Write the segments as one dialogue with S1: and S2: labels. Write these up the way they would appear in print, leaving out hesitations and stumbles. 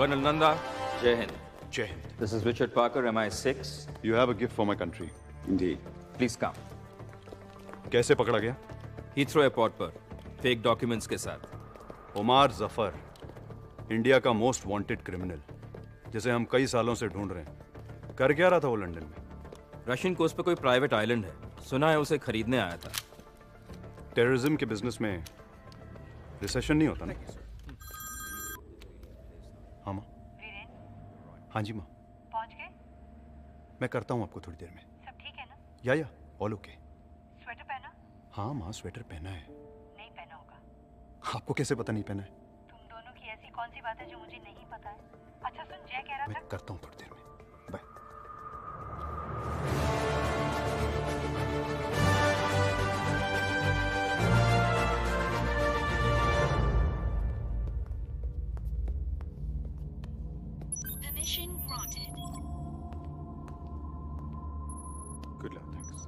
S1: Colonel Nanda, Jai Hind.
S2: Jai Hind.
S1: This is Richard Parker, MI6.
S3: You have a gift for my country.
S1: Indeed. Please come.
S3: कैसे पकड़ा गया?
S1: Heathrow Airport पर fake documents के साथ।
S3: उमार Zafar, India का most wanted criminal, जिसे हम कई सालों से ढूंढ रहे हैं। कर क्या रहा था वो लंदन में?
S1: रशियन कोस्ट पे कोई प्राइवेट आइलैंड है, सुना है उसे खरीदने आया था।
S3: टेररिज्म के बिजनेस में रिसेशन नहीं होता ना? हाँ माँ। हाँ जी माँ।
S4: पहुंच गए?
S3: मैं करता हूँ आपको थोड़ी देर में।
S4: सब ठीक है ना?
S3: या ऑल ओके।
S4: स्वेटर पहना?
S3: हाँ माँ, स्वेटर पहना है।
S4: नहीं पहना होगा।
S3: आपको कैसे पता नहीं पहना है?
S4: तुम दोनों की ऐसी कौन सी बात है जो मुझे नहीं पता है? अच्छा सुन, जय कह रहा था।
S3: मैं करता हूँ थोड़ी देर में। Bye.
S4: Permission granted.
S3: Good luck, thanks.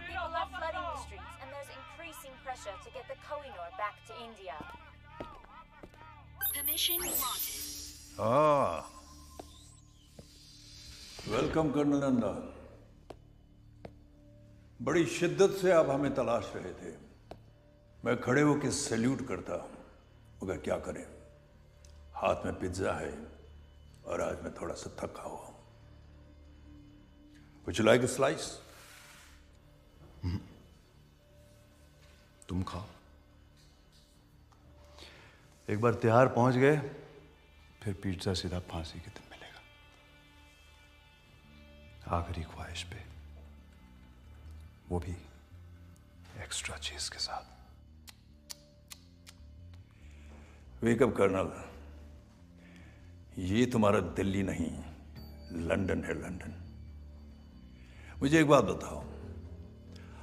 S5: People are flooding the streets, and there's increasing pressure to get the Kohinoor back to India.
S4: Permission granted.
S6: हाँ, वेलकम कर्नल नंदा। बड़ी शिद्दत से आप हमें तलाश रहे थे। मैं खड़े होकर सैल्यूट करता, मगर क्या करें, हाथ में पिज्जा है और आज मैं थोड़ा सा थका हुआ हूं। Would you like a slice?
S3: तुम खाओ। एक बार तिहाड़ पहुंच गए, फिर पिज्जा सीधा फांसी के दिन मिलेगा। आखिरी ख्वाहिश पे, वो भी एक्स्ट्रा चीज के साथ।
S6: वेक अप कर्नल, ये तुम्हारा दिल्ली नहीं, लंदन है, लंदन। मुझे एक बात बताओ,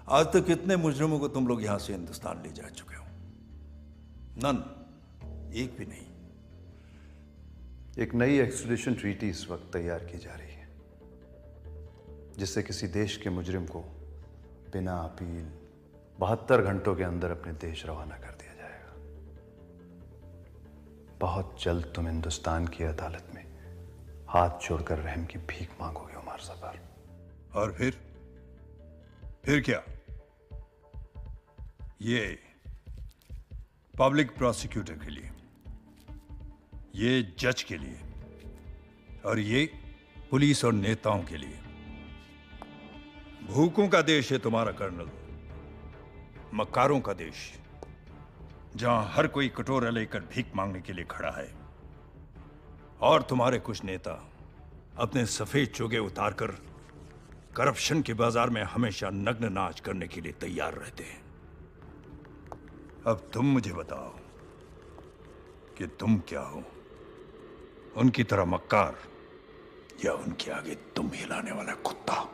S6: आज तक कितने मुजरिमों को तुम लोग यहां से हिंदुस्तान ले जा चुके हो? नन, एक भी नहीं।
S3: एक नई एक्सट्रेडिशन ट्रीटी इस वक्त तैयार की जा रही है, जिससे किसी देश के मुजरिम को बिना अपील 72 घंटों के अंदर अपने देश रवाना कर दिया जाएगा। बहुत जल्द तुम हिंदुस्तान की अदालत में हाथ जोड़कर रहम की भीख मांगोगे उमर जफर।
S6: और फिर क्या? ये पब्लिक प्रोसिक्यूटर के लिए, ये जज के लिए, और ये पुलिस और नेताओं के लिए। भूखों का देश है तुम्हारा कर्नल, मक्कारों का देश, जहां हर कोई कटोरा लेकर भीख मांगने के लिए खड़ा है। और तुम्हारे कुछ नेता अपने सफेद चोगे उतारकर करप्शन के बाजार में हमेशा नग्न नाच करने के लिए तैयार रहते हैं। अब तुम मुझे बताओ कि तुम क्या हो, उनकी तरह मक्कार या उनके आगे तुम हिलाने वाला कुत्ता?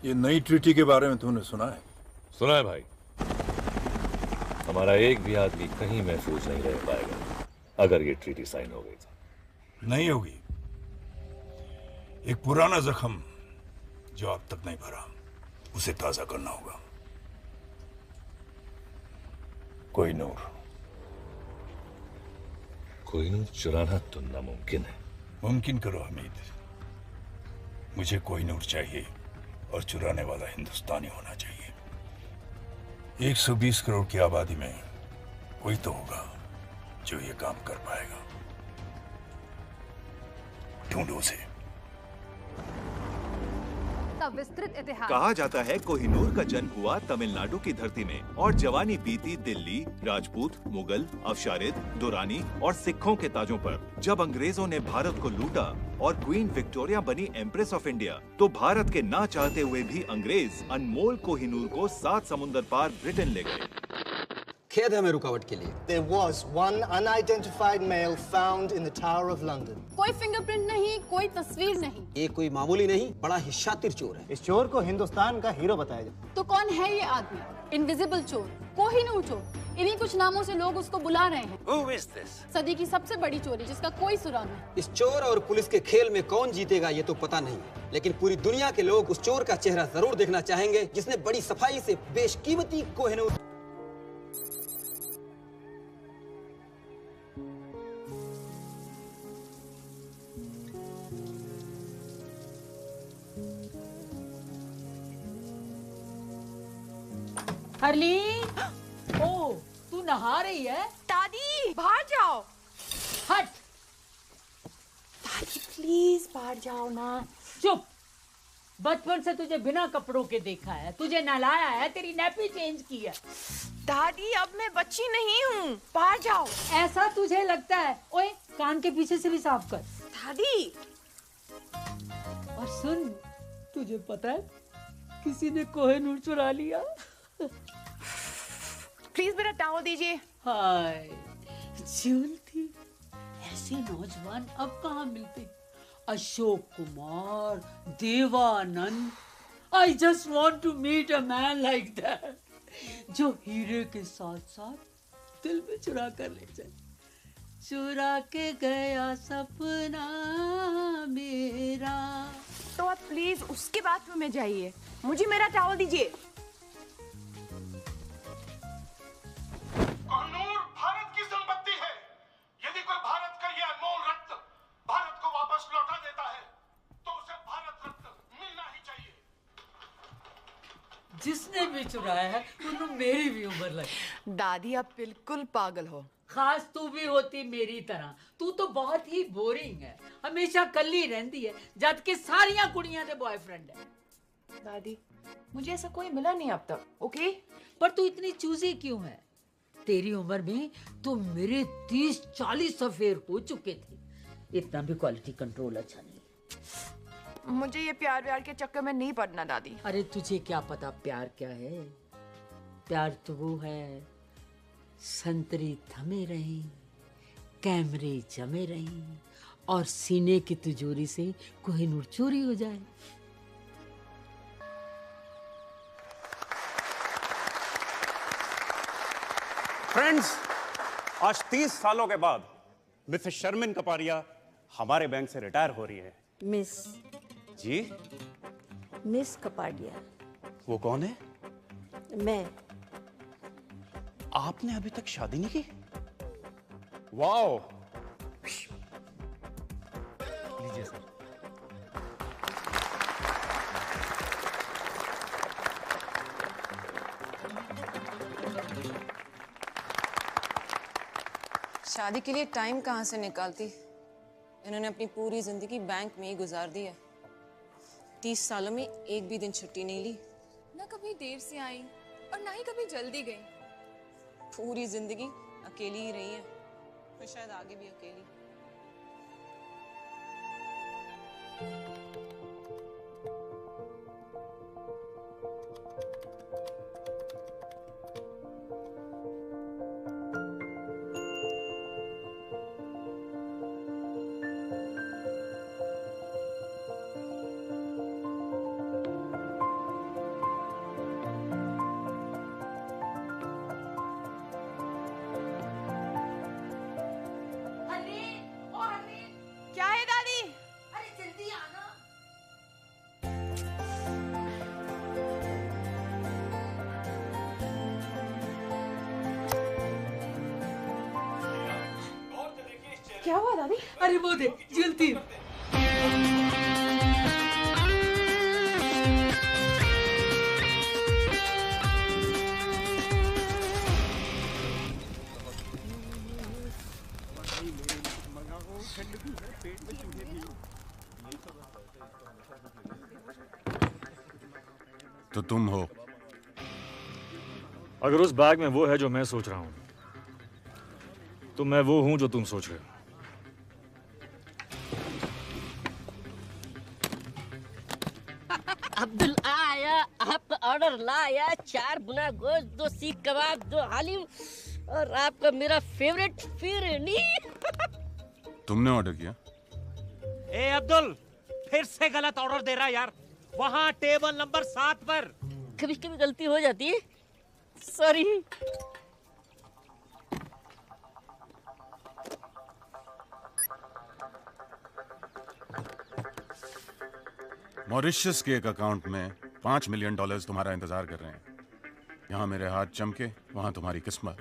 S6: ये नई ट्रीटी के बारे में तुमने सुना है?
S7: सुना है भाई। हमारा एक भी आदमी कहीं महफूज नहीं रह पाएगा अगर ये ट्रीटी साइन हो गई तो।
S6: नहीं होगी। एक पुराना जख्म जो अब तक नहीं भरा, उसे ताजा करना होगा। कोहिनूर।
S7: कोहिनूर चुराना तो नामुमकिन है।
S6: मुमकिन करो हमीद, मुझे कोहिनूर चाहिए और चुराने वाला हिंदुस्तानी होना चाहिए। 120 करोड़ की आबादी में कोई तो होगा जो ये काम कर पाएगा। ढूंढो उसे।
S2: का विस्तृत इतिहास।
S8: कहा जाता है कोहिनूर का जन्म हुआ तमिलनाडु की धरती में और जवानी बीती दिल्ली, राजपूत, मुगल, अफशारिद, दुरानी और सिखों के ताजों पर। जब अंग्रेजों ने भारत को लूटा और क्वीन विक्टोरिया बनी एम्प्रेस ऑफ इंडिया, तो भारत के ना चाहते हुए भी अंग्रेज अनमोल कोहिनूर को 7 समुंदर पार ब्रिटेन ले गए।
S9: खेद है हमें रुकावट के लिए।
S10: There was one unidentified male found in the Tower of London.
S2: कोई फिंगरप्रिंट नहीं, कोई तस्वीर नहीं।
S9: ये कोई मामूली नहीं, बड़ा ही शातिर चोर है।
S10: इस चोर को हिंदुस्तान का हीरो बताया जाए।
S2: तो कौन है ये आदमी? इनविजिबल चोर, कोहिनूर चोर, इन्हीं कुछ नामों से लोग उसको बुला रहे हैं।
S9: Who is this?
S2: सदी की सबसे बड़ी चोरी जिसका कोई सुराग नहीं।
S9: इस चोर और पुलिस के खेल में कौन जीतेगा ये तो पता नहीं, लेकिन पूरी दुनिया के लोग उस चोर का चेहरा जरूर देखना चाहेंगे जिसने बड़ी सफाई से बेशकीमती कोहिनूर।
S11: हरलीन, ओ, तू नहा रही है?
S12: दादी बाहर जाओ।
S11: हट।
S12: दादी प्लीज बाहर जाओ ना।
S11: चुप। बचपन से तुझे बिना कपड़ों के देखा है, तुझे नहलाया है, तेरी नैपी चेंज की है।
S12: दादी अब मैं बच्ची नहीं हूँ, बाहर जाओ।
S11: ऐसा तुझे लगता है? ओए, कान के पीछे से भी साफ कर।
S12: दादी।
S11: और सुन, तुझे पता है किसी ने कोहिनूर चुरा लिया।
S12: प्लीज मेरा टॉवल दीजिए।
S11: हाय ज्योति, ऐसे नौजवान अब कहाँ मिलते? Ashok Kumar, Devanand. I just want to meet a man like that, जो हीरे के साथ साथ दिल में चुरा कर ले जाए। चुरा के गया सपना मेरा।
S12: तो आप प्लीज उसके बाथरूम में जाइए, मुझे मेरा टॉवल दीजिए।
S13: कोहिनूर भारत की संपत्ति है। यदि कोई भारत का यह अनमोल रत्न भारत को वापस लौटा देता है, तो उसे भारत रत्न मिलना ही चाहिए।
S11: जिसने भी चुराया है उन्होंने मेरी भी उम्र लगी।
S12: दादी आप बिल्कुल पागल हो।
S11: खास तू भी होती मेरी तरह। तू तो बहुत ही बोरिंग है, हमेशा कल्ली रहती है, जबकि सारियां कुड़ियां दे बॉयफ्रेंड है।
S12: दादी मुझे ऐसा कोई मिला नहीं अब तक, ओके?
S11: पर तू इतनी चूजी क्यों है? तेरी उम्र में तो मेरे 30-40 अफेयर हो चुके थे। इतना भी क्वालिटी कंट्रोल अच्छा नहीं।
S12: मुझे ये प्यार व्यार के चक्कर में नहीं पड़ना दादी।
S11: अरे तुझे क्या पता प्यार क्या है? प्यार तो वो है, संतरी थमे रही, कैमरे जमे रही और सीने की तिजोरी से कोहिनूर चोरी हो जाए।
S14: फ्रेंड्स, आज 30 सालों के बाद मिसेस शर्मिन कपारिया हमारे बैंक से रिटायर हो रही है।
S15: मिस
S14: जी?
S15: मिस कपाडिया।
S14: वो कौन है?
S15: मैं।
S14: आपने अभी तक शादी नहीं की? वाओ। लीजिए सर।
S16: शादी के लिए टाइम कहाँ से निकालती? इन्होंने अपनी पूरी जिंदगी बैंक में ही गुजार दी है। 30 सालों में एक भी दिन छुट्टी नहीं ली।
S17: ना कभी देर से आई और ना ही कभी जल्दी गई।
S16: पूरी जिंदगी अकेली ही रही है, तो शायद आगे भी अकेली।
S12: क्या है दादी?
S11: अरे जल्दी आना।
S12: क्या हुआ दादी?
S11: अरे वो देख जलती।
S18: तो तुम हो।
S19: अगर उस बैग में वो है जो मैं सोच रहा हूं, तो मैं वो हूं जो तुम सोच रहे हो।
S20: अब्दुल आया, आपका ऑर्डर लाया। 4 बुना गोश्त, 2 सीख कबाब, 2 हालिम और आपका मेरा फेवरेट फिरनी।
S18: तुमने ऑर्डर किया?
S21: ए अब्दुल, फिर से गलत ऑर्डर दे रहा यार। वहाँ टेबल नंबर 7 पर।
S20: कभी कभी गलती हो जाती है, सॉरी।
S18: मॉरिशस के एक अकाउंट में $5 मिलियन तुम्हारा इंतजार कर रहे हैं। यहाँ मेरे हाथ चमके, वहां तुम्हारी किस्मत।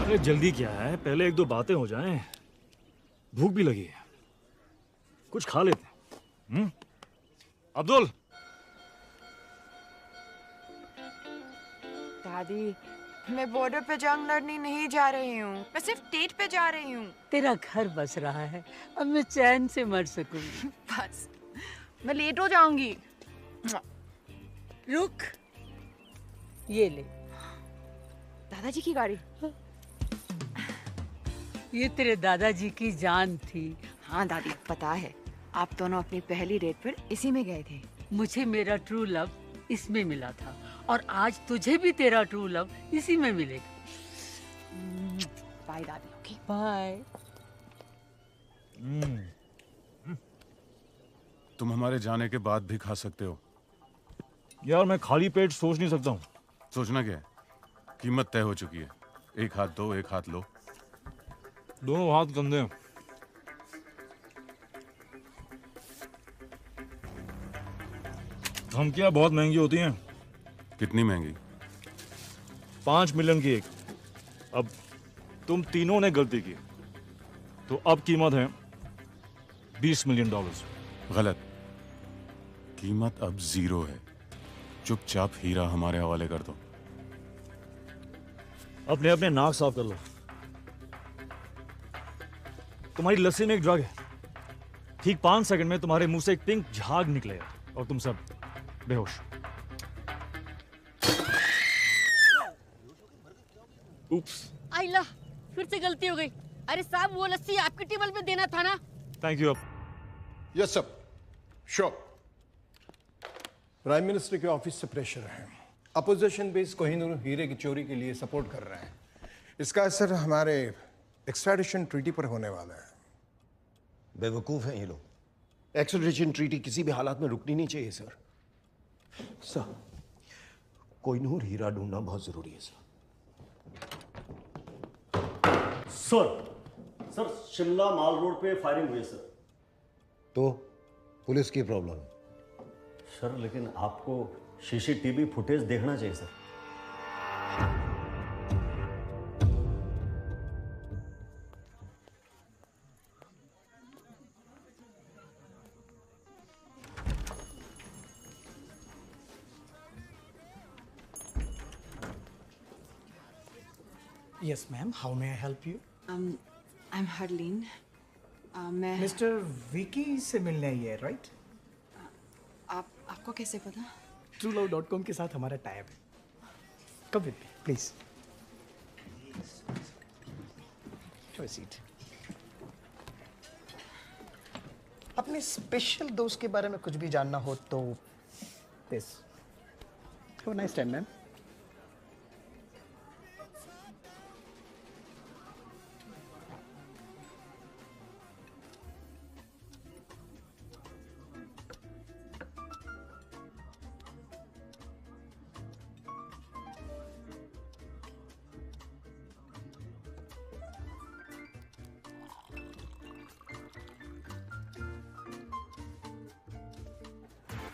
S19: अरे जल्दी क्या है, पहले 1-2 बातें हो जाएं। भूख भी लगी है, कुछ खा लेते हैं। अब्दुल।
S12: दादी, मैं बॉर्डर पे जंग लड़ने नहीं जा रही हूँ, मैं सिर्फ डेट पे जा रही हूँ।
S11: तेरा घर बस रहा है, अब मैं चैन से मर सकूंगी।
S12: बस, मैं लेट हो जाऊंगी।
S11: रुक, ये ले।
S12: दादाजी की गाड़ी।
S11: ये तेरे दादाजी की जान थी।
S12: हाँ दादी, पता है, आप दोनों अपनी पहली डेट पर इसी में गए थे।
S11: मुझे मेरा ट्रू लव इसमें मिला था और आज तुझे भी तेरा ट्रू लव इसी में मिलेगा।
S12: बाय दादी। Okay
S11: bye.
S18: तुम हमारे जाने के बाद भी खा सकते हो।
S19: यार मैं खाली पेट सोच नहीं सकता हूँ।
S18: सोचना क्या है? कीमत तय हो चुकी है। एक हाथ दो, एक हाथ लो।
S19: दोनों हाथ गंदे हैं। धमकियां बहुत महंगी होती हैं।
S18: कितनी महंगी?
S19: 5 मिलियन की एक। अब तुम तीनों ने गलती की, तो अब कीमत है $20 मिलियन।
S18: गलत। कीमत अब 0 है। चुपचाप हीरा हमारे हवाले कर दो।
S19: अपने अपने नाक साफ कर लो। तुम्हारी लस्सी में एक ड्रग है। ठीक 5 सेकंड में तुम्हारे मुंह से एक पिंक झाग निकलेगा और तुम सब बेहोश। उप्स।
S20: आइला, फिर से गलती हो गई। अरे साहब, वो लस्सी आपकी टेबल पे देना था ना।
S19: Thank you.
S13: Yes sir, sure. Prime minister के ऑफिस से प्रेशर है। अपोजिशन बेस कोहिनूर हीरे की चोरी के लिए सपोर्ट कर रहे हैं। इसका असर हमारे एक्सट्राडिशन ट्रीटी पर होने वाला है।
S22: बेवकूफ हैं ये लोग। एक्सट्राडिशन ट्रीटी किसी भी हालात में रुकनी नहीं चाहिए सर। सर, कोहिनूर हीरा ढूंढना बहुत जरूरी है
S23: सर, शिमला माल रोड पे फायरिंग हुई सर।
S22: तो पुलिस की प्रॉब्लम है
S23: सर, लेकिन आपको सीसीटीवी फुटेज देखना चाहिए sir.
S10: Yes, ma'am. How may I help you?
S12: I'm Harleen. मैं
S10: Mr. Vicky से मिलने आई है, right?
S12: आपको कैसे पता?
S10: TrueLove.com के साथ हमारा टाइप है। Come with me, please. Have a seat. अपने स्पेशल दोस्त के बारे में कुछ भी जानना हो तो this. Have a nice time, ma'am.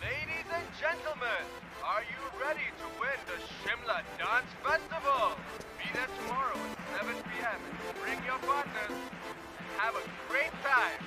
S24: Ladies and gentlemen, are you ready to win the Shimla Dance Festival? Be there tomorrow at 7 p.m. Bring your partners. Have a great time.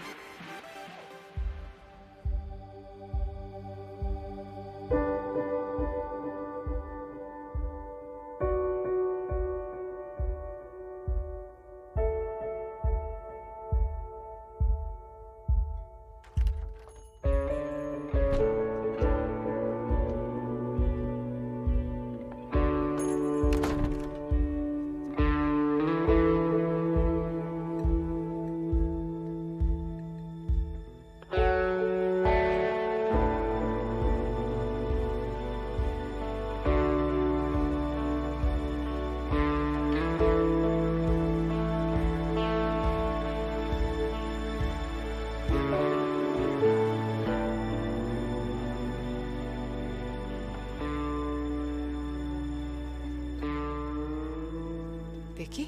S12: Vicky?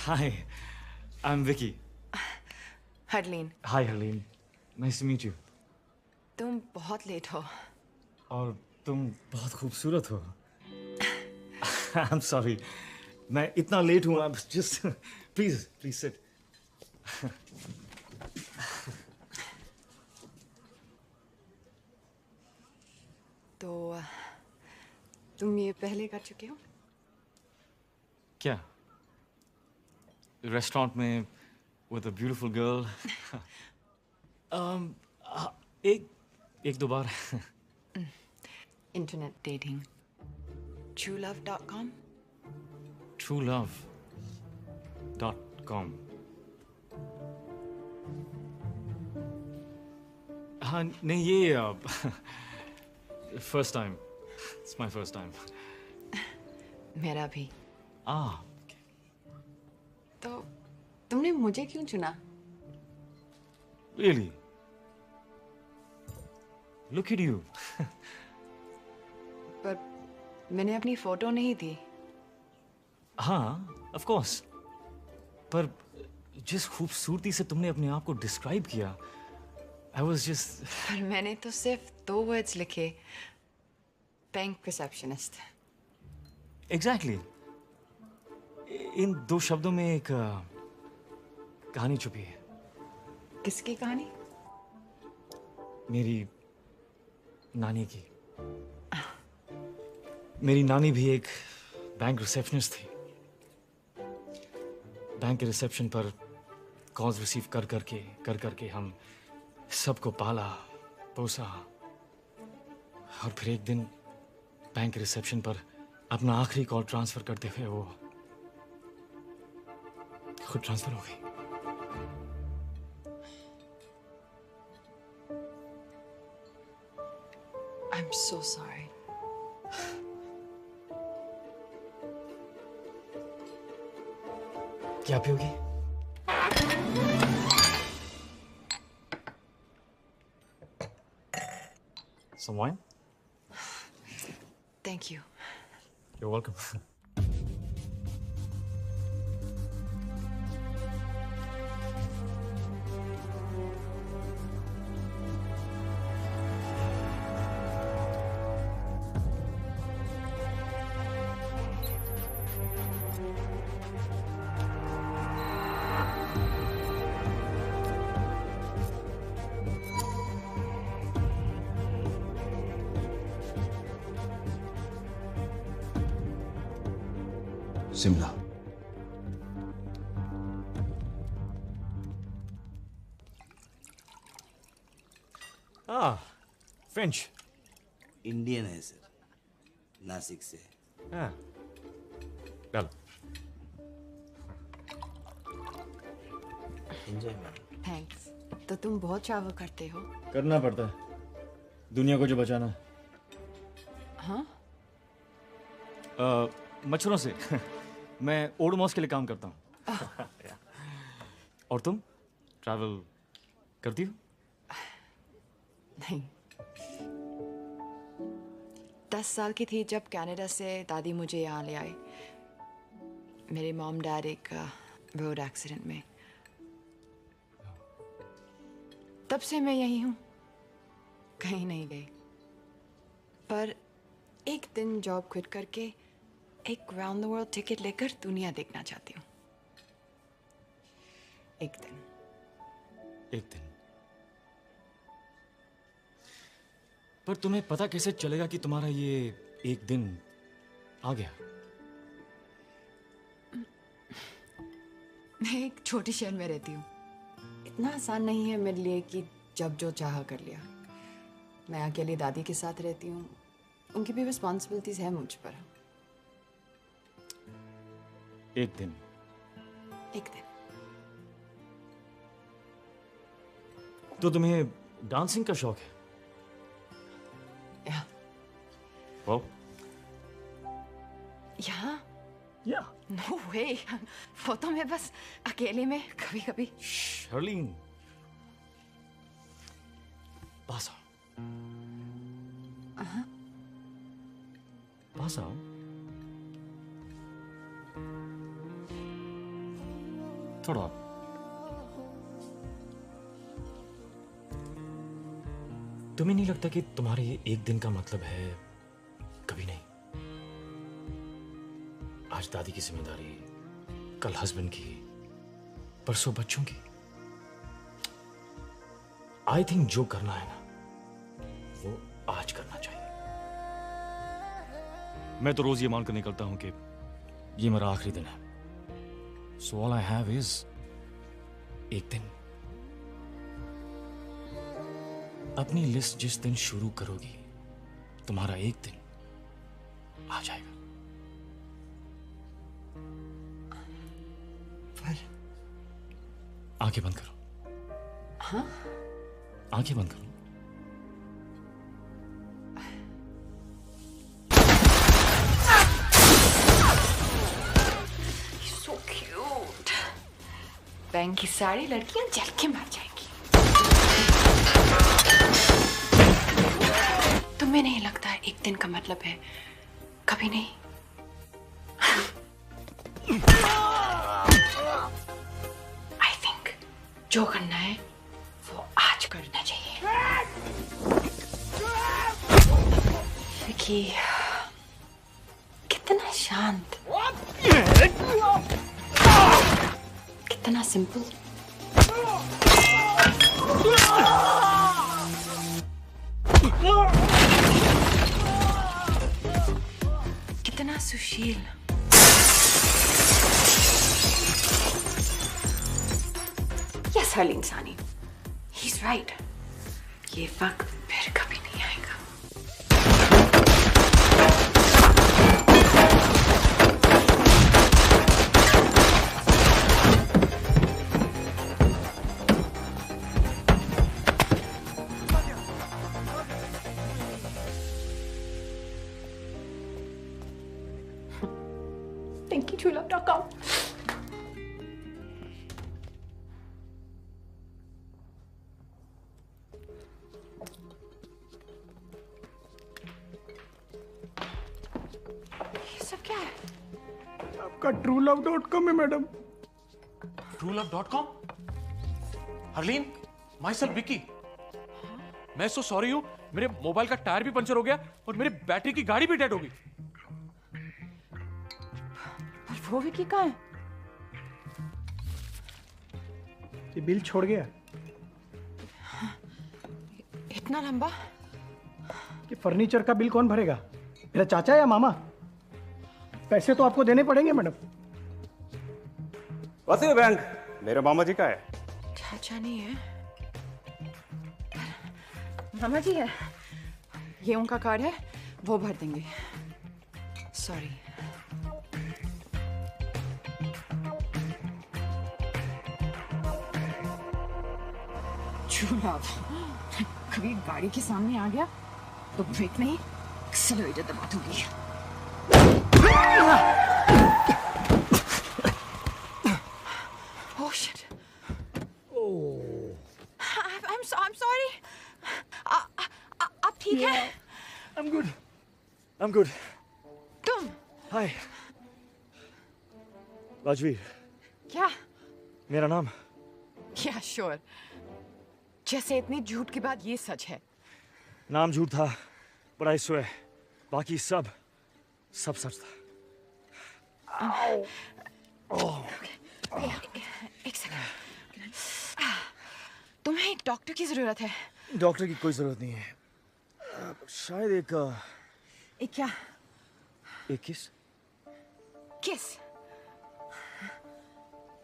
S19: Hi, I'm Vicky.
S12: Harleen,
S19: Hi, Helene. Nice to meet you.
S12: तुम बहुत late हो।
S19: और तुम बहुत खूबसूरत हो। I'm sorry. मैं इतना लेट हूँ। आप just please sit.
S12: तो तुम ये पहले कर चुके हो?
S19: क्या? रेस्टोरेंट में with a beautiful girl. एक दो बार.
S12: Internet dating, truelove.com?
S19: truelove.com. हाँ नहीं ये first time. It's my first time.
S12: मेरा भी।
S19: Ah.
S12: तो तुमने मुझे क्यों चुना?
S19: Really? Look at you.
S12: पर मैंने अपनी फोटो नहीं दी।
S19: हाँ, of course. पर जिस खूबसूरती से तुमने अपने आप को डिस्क्राइब किया, I was just.
S12: पर मैंने तो सिर्फ 2 वर्ड्स लिखे, बैंक रिसेप्शनिस्ट।
S19: Exactly. इन 2 शब्दों में एक कहानी छुपी है।
S12: किसकी कहानी?
S19: मेरी नानी की। मेरी नानी भी एक बैंक रिसेप्शनिस्ट थी। बैंक के रिसेप्शन पर कॉल्स रिसीव कर करके हम सबको पाला पोसा, और फिर एक दिन बैंक के रिसेप्शन पर अपना आखिरी कॉल ट्रांसफर करते हुए वो खुद ट्रांसफर हो गई।
S12: I'm so sorry.
S19: क्या पियोगी? Some wine?
S12: Thank you.
S19: You're welcome.
S22: Shimla.
S19: French.
S1: Indian है सर, नासिक से।
S19: हाँ, चलो।
S1: Enjoy ma'am.
S12: थैंक्स। तो तुम बहुत ट्रैवल करते हो?
S19: करना पड़ता है, दुनिया को जो बचाना है।
S12: हाँ?
S19: मच्छरों से। मैं ओडोमॉस के लिए काम करता हूँ। और तुम ट्रैवल करती हो?
S12: नहीं। 10 साल की थी जब कनाडा से दादी मुझे यहाँ ले आए। मेरे मॉम डैड एक रोड एक्सीडेंट में। तब से मैं यही हूँ, कहीं नहीं गई। पर एक दिन जॉब क्विट करके एक राउंड द वर्ल्ड टिकट लेकर दुनिया देखना चाहती हूँ। एक दिन।
S19: पर तुम्हें पता कैसे चलेगा कि तुम्हारा ये एक दिन आ गया?
S12: मैं एक छोटे शहर में रहती हूँ। इतना आसान नहीं है मेरे लिए कि जब जो चाहा कर लिया। मैं अकेली दादी के साथ रहती हूँ, उनकी भी रिस्पॉन्सिबिलिटीज है मुझ पर।
S19: एक दिन। तो तुम्हें डांसिंग का शौक है? Well.
S12: यहाँ?
S19: Yeah.
S12: No way. वो तो मैं बस अकेले में कभी-कभी।
S19: Charlene. पास आओ। पास आओ। थोड़ा और। तुम्हें नहीं लगता कि तुम्हारे ये एक दिन का मतलब है कभी नहीं? आज दादी की जिम्मेदारी, कल हस्बैंड की, परसों बच्चों की। आई थिंक जो करना है ना वो आज करना चाहिए। मैं तो रोज ये मानकर निकलता हूं कि ये मेरा आखिरी दिन है। So all I have is एक दिन। अपनी लिस्ट जिस दिन शुरू करोगी तुम्हारा एक दिन आ जाएगा।
S12: पर
S19: आंखें बंद करो।
S12: हाँ?
S19: आंखें बंद करो।
S12: So cute. बैंक की सारी लड़कियां जल के मर जाएंगी। तुम्हें नहीं लगता है एक दिन का मतलब है कभी नहीं? आई थिंक जो करना है वो आज करना चाहिए। विकी कितना शांत, कितना सिंपल। कितना सुशील। यस हर्लीन सानी, ही इज राइट। ये वक्त फिर कभी नहीं आएगा। TinkyTrueLove.com। ये सब क्या है?
S10: आपका TrueLove.com है madam.
S21: TrueLove.com? Harleen, my self Vicky. मैं सो सॉरी हूँ, मेरे मोबाइल का टायर भी पंचर हो गया और मेरी बैटरी की गाड़ी भी डेड हो गई।
S12: पर वो विकी कहाँ है?
S10: ये बिल छोड़ गया।
S12: इतना लंबा?
S10: कि फर्नीचर का बिल कौन भरेगा? मेरा चाचा या मामा? पैसे तो आपको देने पड़ेंगे मैडम।
S14: वैसे बैंक मेरे मामा जी का है।
S12: चाचा नहीं है, मामा जी है। ये उनका कार्ड है, वो भर देंगे। सॉरी। चूल्हा कभी गाड़ी के सामने आ गया तो ब्रेक नहीं, एक्सेलरेटर दबा दूंगी। Oh shit.
S10: Oh.
S12: I'm sorry. आप ठीक हैं?
S10: I'm good. I'm good.
S12: तुम?
S19: हाय राजवीर,
S12: क्या?
S19: मेरा नाम।
S12: Yeah, sure. जैसे इतनी झूठ के बाद ये सच है।
S19: नाम झूठ था, but I swear, बाकी सब सच था।
S12: एक सेकंड। तुम्हें एक डॉक्टर की जरूरत है।
S19: डॉक्टर की कोई जरूरत नहीं है। शायद एक
S12: क्या?
S19: एक किस।
S12: किस?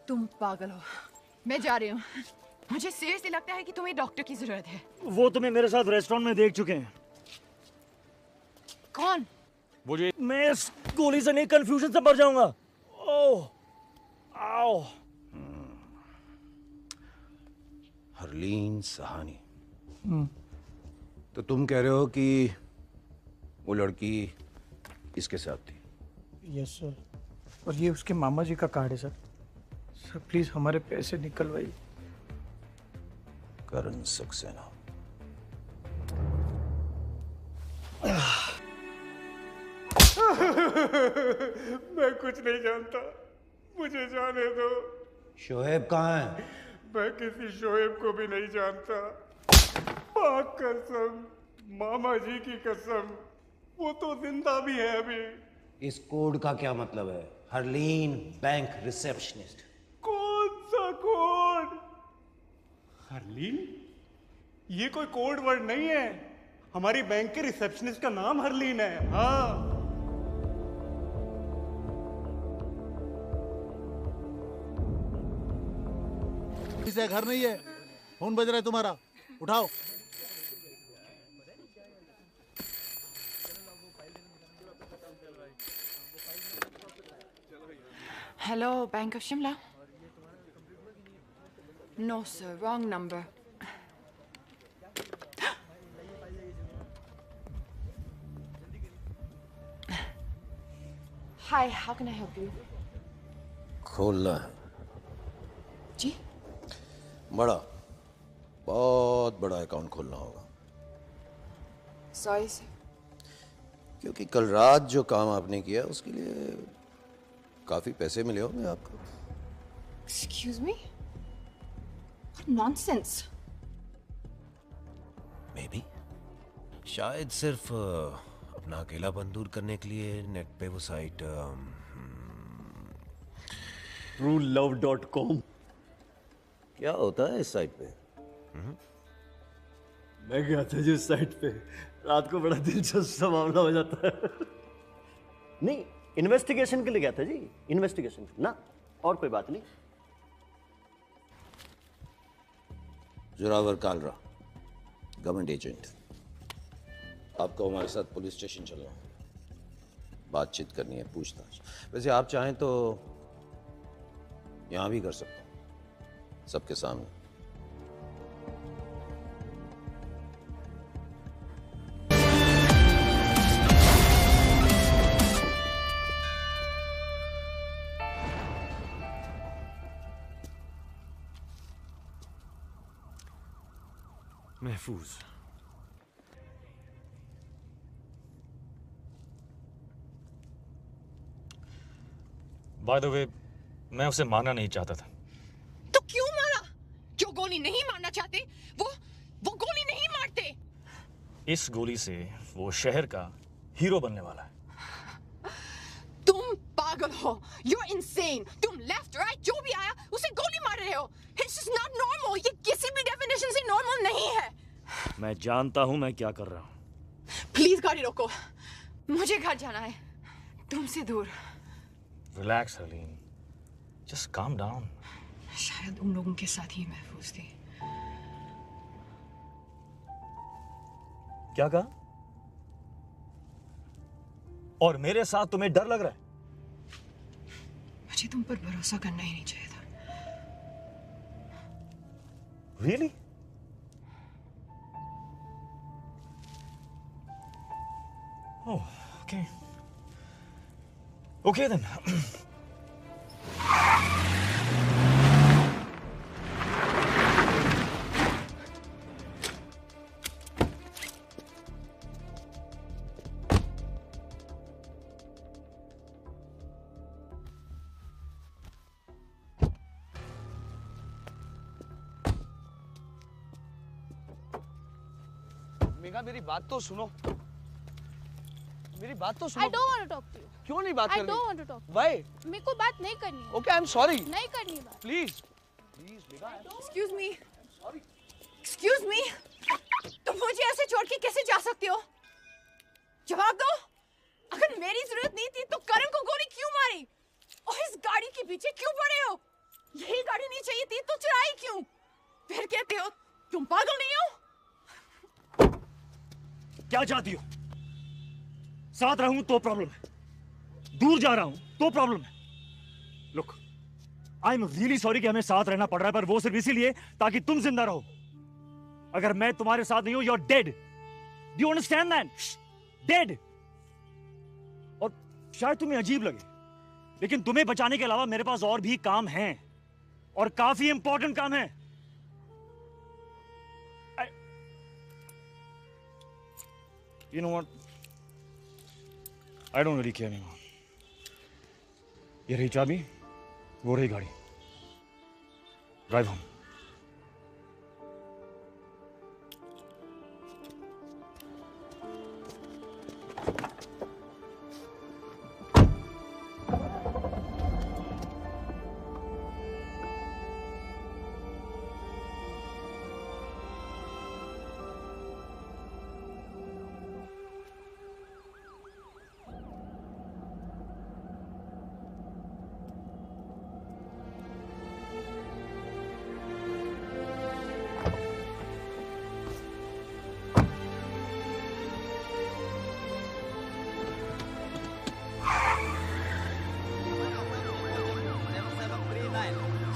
S12: तुम पागल हो। मैं जा रही हूँ। मुझे सीरियसली लगता है कि तुम्हें डॉक्टर की जरूरत है।
S19: वो तुम्हें मेरे साथ रेस्टोरेंट में देख चुके हैं।
S12: कौन?
S19: वो जो मैं इस गोली से नहीं, कंफ्यूजन से मर जाऊंगा। ओह, आओ।
S22: हरलीन सहानी। तो तुम कह रहे हो कि वो लड़की इसके साथ थी?
S10: Yes sir. और ये उसके मामा जी का कार्ड है सर। सर प्लीज हमारे पैसे निकलवाइए।
S22: करण सक्सेना।
S21: मैं कुछ नहीं जानता, मुझे जाने दो।
S22: शोएब कहाँ है?
S14: मैं किसी शोएब को भी नहीं जानता। पाक कसम, मामा जी की कसम, वो तो जिंदा भी है अभी।
S22: इस कोड का क्या मतलब है? Harleen bank receptionist.
S14: कौन सा कोड? हरलीन? ये कोई कोड वर्ड नहीं है। हमारी बैंक के रिसेप्शनिस्ट का नाम हरलीन है। हाँ।
S3: इसे घर नहीं है। फोन बज रहा है तुम्हारा, उठाओ।
S12: Hello, Bank of Shimla. No, sir, wrong number. Hi, how can I help you?
S22: खोलना है।
S12: जी?
S22: बड़ा, बहुत बड़ा अकाउंट खोलना होगा।
S12: Sorry, sir.
S22: क्योंकि कल रात जो काम आपने किया उसके लिए काफी पैसे मिले होंगे आपको।
S12: Excuse me? What nonsense!
S22: Maybe. शायद सिर्फ अपना अकेलापन दूर करने के लिए नेट पे वो साइट
S23: truelove.com।
S22: क्या होता है इस साइट पे?
S23: मैं गया था जो साइट पे, रात को बड़ा दिलचस्प सा मामला हो जाता है। नहीं, इन्वेस्टिगेशन के लिए गया था जी, इन्वेस्टिगेशन ना, और कोई बात नहीं।
S22: Zorawar Kalra, government agent. आपको हमारे साथ पुलिस स्टेशन चलना है, बातचीत करनी है, पूछताछ। वैसे आप चाहें तो यहां भी कर सकते हैं, सबके सामने।
S19: महफूज। बाय द वे, मैं उसे मारना नहीं चाहता था।
S12: तो क्यों मारा? जो गोली नहीं मारना चाहते, वो गोली नहीं मारते।
S19: इस गोली से वो शहर का हीरो बनने वाला है।
S12: तुम पागल हो। You're insane. तुम लेफ्ट राइट जो भी आया उसे गोली मार रहे हो। It's just not normal. ये किसी भी डेफिनेशन से नॉर्मल नहीं है।
S19: मैं जानता हूं मैं क्या कर रहा हूं।
S12: प्लीज गाड़ी रोको, मुझे घर जाना है, तुमसे दूर।
S19: Relax Harleen, just calm down.
S12: शायद उन लोगों के साथ ही महफूज थी।
S19: क्या कहा? और मेरे साथ तुम्हें डर लग रहा है?
S12: मुझे तुम पर भरोसा करना ही नहीं चाहिए था।
S19: Really? Oh, okay. Okay then.
S4: Megha, मेरी बात तो सुनो। मेरी बात तो सुनो।
S2: I don't want to talk to you.
S4: क्यों नहीं बात करनी?
S2: I don't want to talk.
S4: Why?
S2: मेरे को बात नहीं करनी है।
S4: Okay, I'm sorry.
S2: नहीं करनी बात।
S4: Please, please, Megha.
S12: Excuse me. Excuse me. तुम मुझे ऐसे छोड़ के कैसे जा सकते हो? जवाब दो। अगर मेरी जरूरत नहीं थी तो करण को गोली क्यों मारी? और इस गाड़ी के पीछे क्यों पड़े हो? यही गाड़ी नहीं चाहिए थी तो चुराई क्यों? फिर कहते हो तुम पागल नहीं हो?
S19: क्या चाहती हो? साथ रहूं तो प्रॉब्लम है, दूर जा रहा हूं तो प्रॉब्लम है। Look, I am really sorry कि हमें साथ रहना पड़ रहा है, पर वो सिर्फ इसीलिए ताकि तुम जिंदा रहो। अगर मैं तुम्हारे साथ नहीं हूं, you are dead. Do you understand that? Dead. और शायद तुम्हें अजीब लगे, लेकिन तुम्हें बचाने के अलावा मेरे पास और भी काम हैं, और काफी इंपॉर्टेंट काम है। You know what? I don't really care anymore. ये रही चाबी, वो रही गाड़ी। Drive home.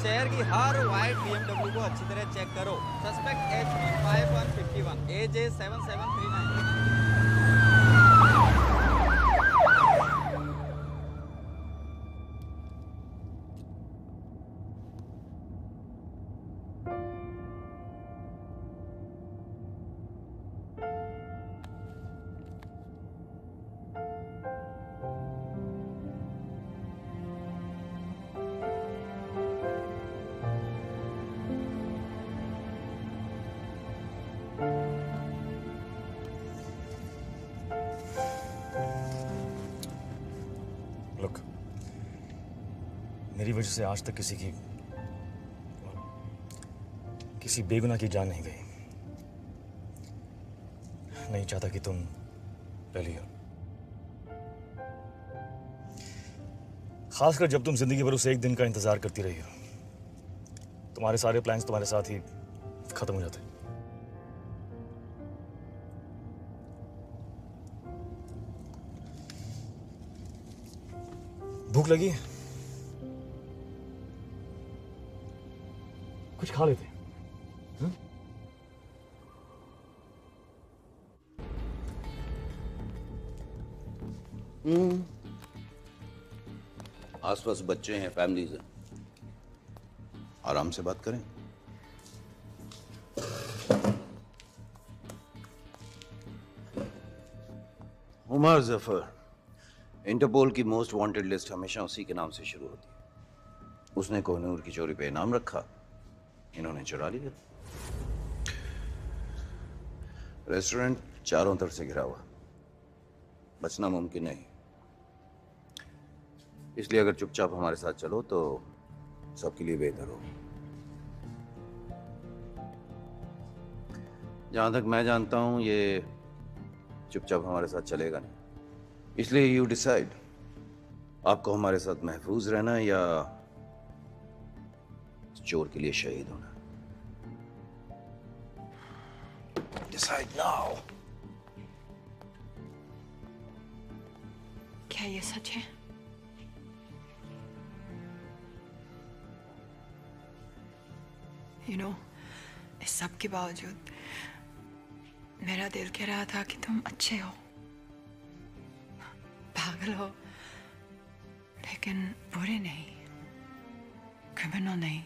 S5: शहर की हर वाइट BMW को अच्छी तरह चेक करो। Suspect HP 5151 AJ 7739।
S19: मेरी वजह से आज तक किसी बेगुनाह की जान नहीं गई। नहीं चाहता कि तुम पहली हो, खासकर जब तुम जिंदगी भर उस एक दिन का इंतजार करती रही हो। तुम्हारे सारे प्लान्स तुम्हारे साथ ही खत्म हो जाते। भूख लगी? कुछ खा लेते।
S22: आसपास बच्चे हैं, फैमिलीज हैं, आराम से बात करें। उमर जफर, इंटरपोल की मोस्ट वांटेड लिस्ट हमेशा उसी के नाम से शुरू होती है। उसने कोहिनूर की चोरी पे इनाम रखा, इन्होंने चुरा लिया। रेस्टोरेंट चारों तरफ से घिरा हुआ, बचना मुमकिन नहीं। इसलिए अगर चुपचाप हमारे साथ चलो तो सबके लिए बेहतर हो। जहां तक मैं जानता हूं ये चुपचाप हमारे साथ चलेगा नहीं। इसलिए यू डिसाइड, आपको हमारे साथ महफूज रहना या चोर के लिए शहीद होना। Decide now.
S12: क्या ये सच है? You know, इस सब के बावजूद मेरा दिल कह रहा था कि तुम अच्छे हो, पागल हो, लेकिन बुरे नहीं, क्रिमिनल नहीं।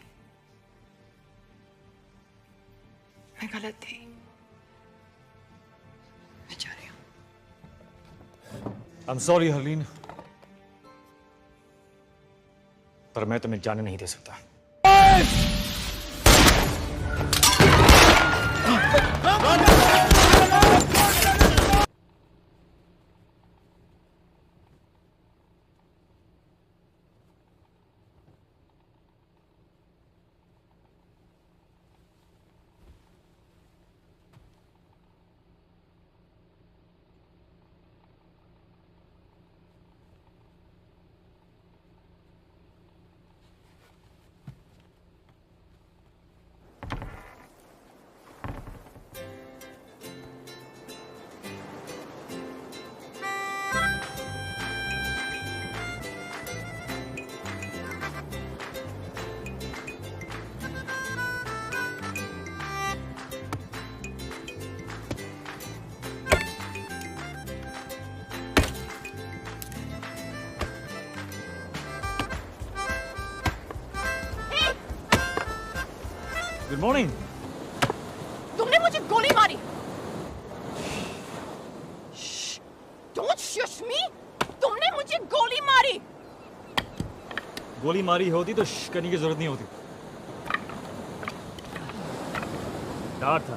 S12: मैं गलत थी, बेचारी हूँ।
S19: I'm sorry हरलीन, पर मैं तुम्हें जाने नहीं दे सकता। Good morning.
S6: तुमने मुझे गोली मारी। Don't shush me! तुमने मुझे गोली मारी।
S19: गोली मारी होती तो करने की जरूरत नहीं होती। डर था,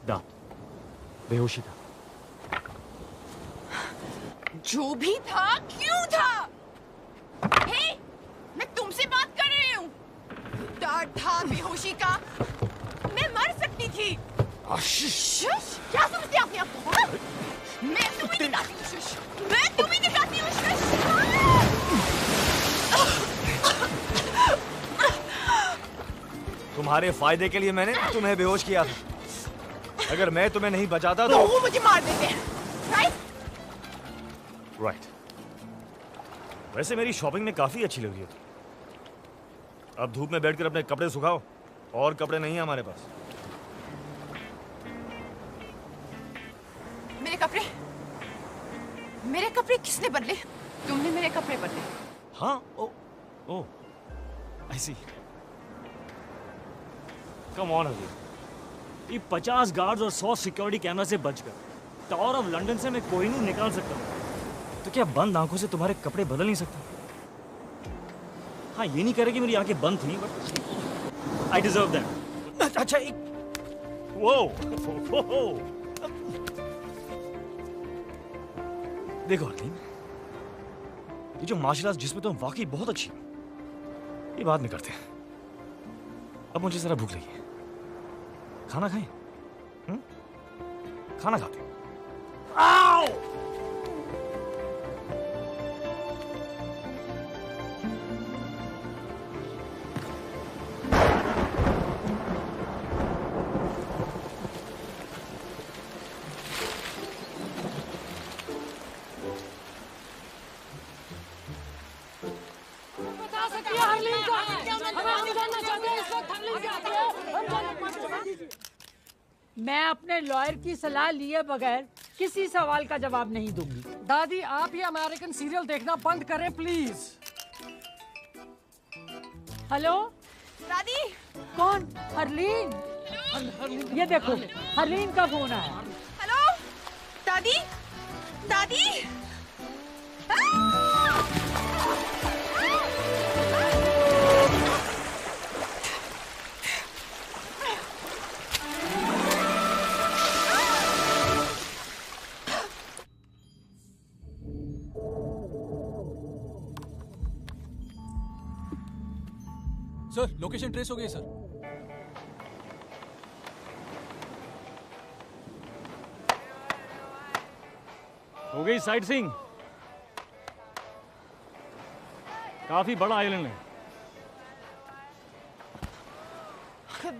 S19: डर, बेहोशी था।
S6: जो भी था, क्यों था? हे, मैं तुमसे बात कर रही हूँ। डर था बेहोशी का। मैं मर सकती थी। शुश, क्या समझते हैं अपने आप को? हाँ? मैं तुम्हें दिखाती हूँ शुश। मैं तुम्हें दिखाती हूँ शुश।
S19: तुम्हारे फायदे के लिए मैंने तुम्हें बेहोश किया था। अगर मैं तुम्हें नहीं बचाता
S6: तो वो मुझे मार देते हैं, राइट?
S19: राइट। वैसे मेरी शॉपिंग में काफी अच्छी लग रही है। अब धूप में बैठकर अपने कपड़े सुखाओ, और कपड़े नहीं है हमारे पास।
S6: मेरे कपड़े किसने बदले? तुमने मेरे कपड़े बदले।
S19: हाँ, ओ, I see. Come on अभी। ये 50 गार्ड्स और 100 सिक्योरिटी कैमरा से बचकर टावर ऑफ लंदन से मैं कोई नहीं निकाल सकता। तो क्या बंद आंखों से तुम्हारे कपड़े बदल नहीं सकता? हाँ, ये नहीं कह रहे कि मेरी आंखें बंद थी, बट आई डिजर्व दैट। अच्छा, एक वो देखो हरलीन, ये जो मार्शल आर्ट्स जिसमें तुम वाकई बहुत अच्छी हो, ये बाद में करते हैं। अब मुझे जरा भूख लगी है, खाना खाएं? खाना खाते हैं। आओ!
S11: मैं अपने लॉयर की सलाह लिए बगैर किसी सवाल का जवाब नहीं दूंगी।
S7: दादी, आप ये अमेरिकन सीरियल देखना बंद करें प्लीज।
S11: हेलो
S6: दादी।
S11: कौन? हरलीन। ये देखो, हरलीन का फोन आया।
S6: हेलो दादी। दादी।
S8: सर, लोकेशन ट्रेस हो गई सर।
S19: हो गई साइट सीइंग। काफी बड़ा आइलैंड है।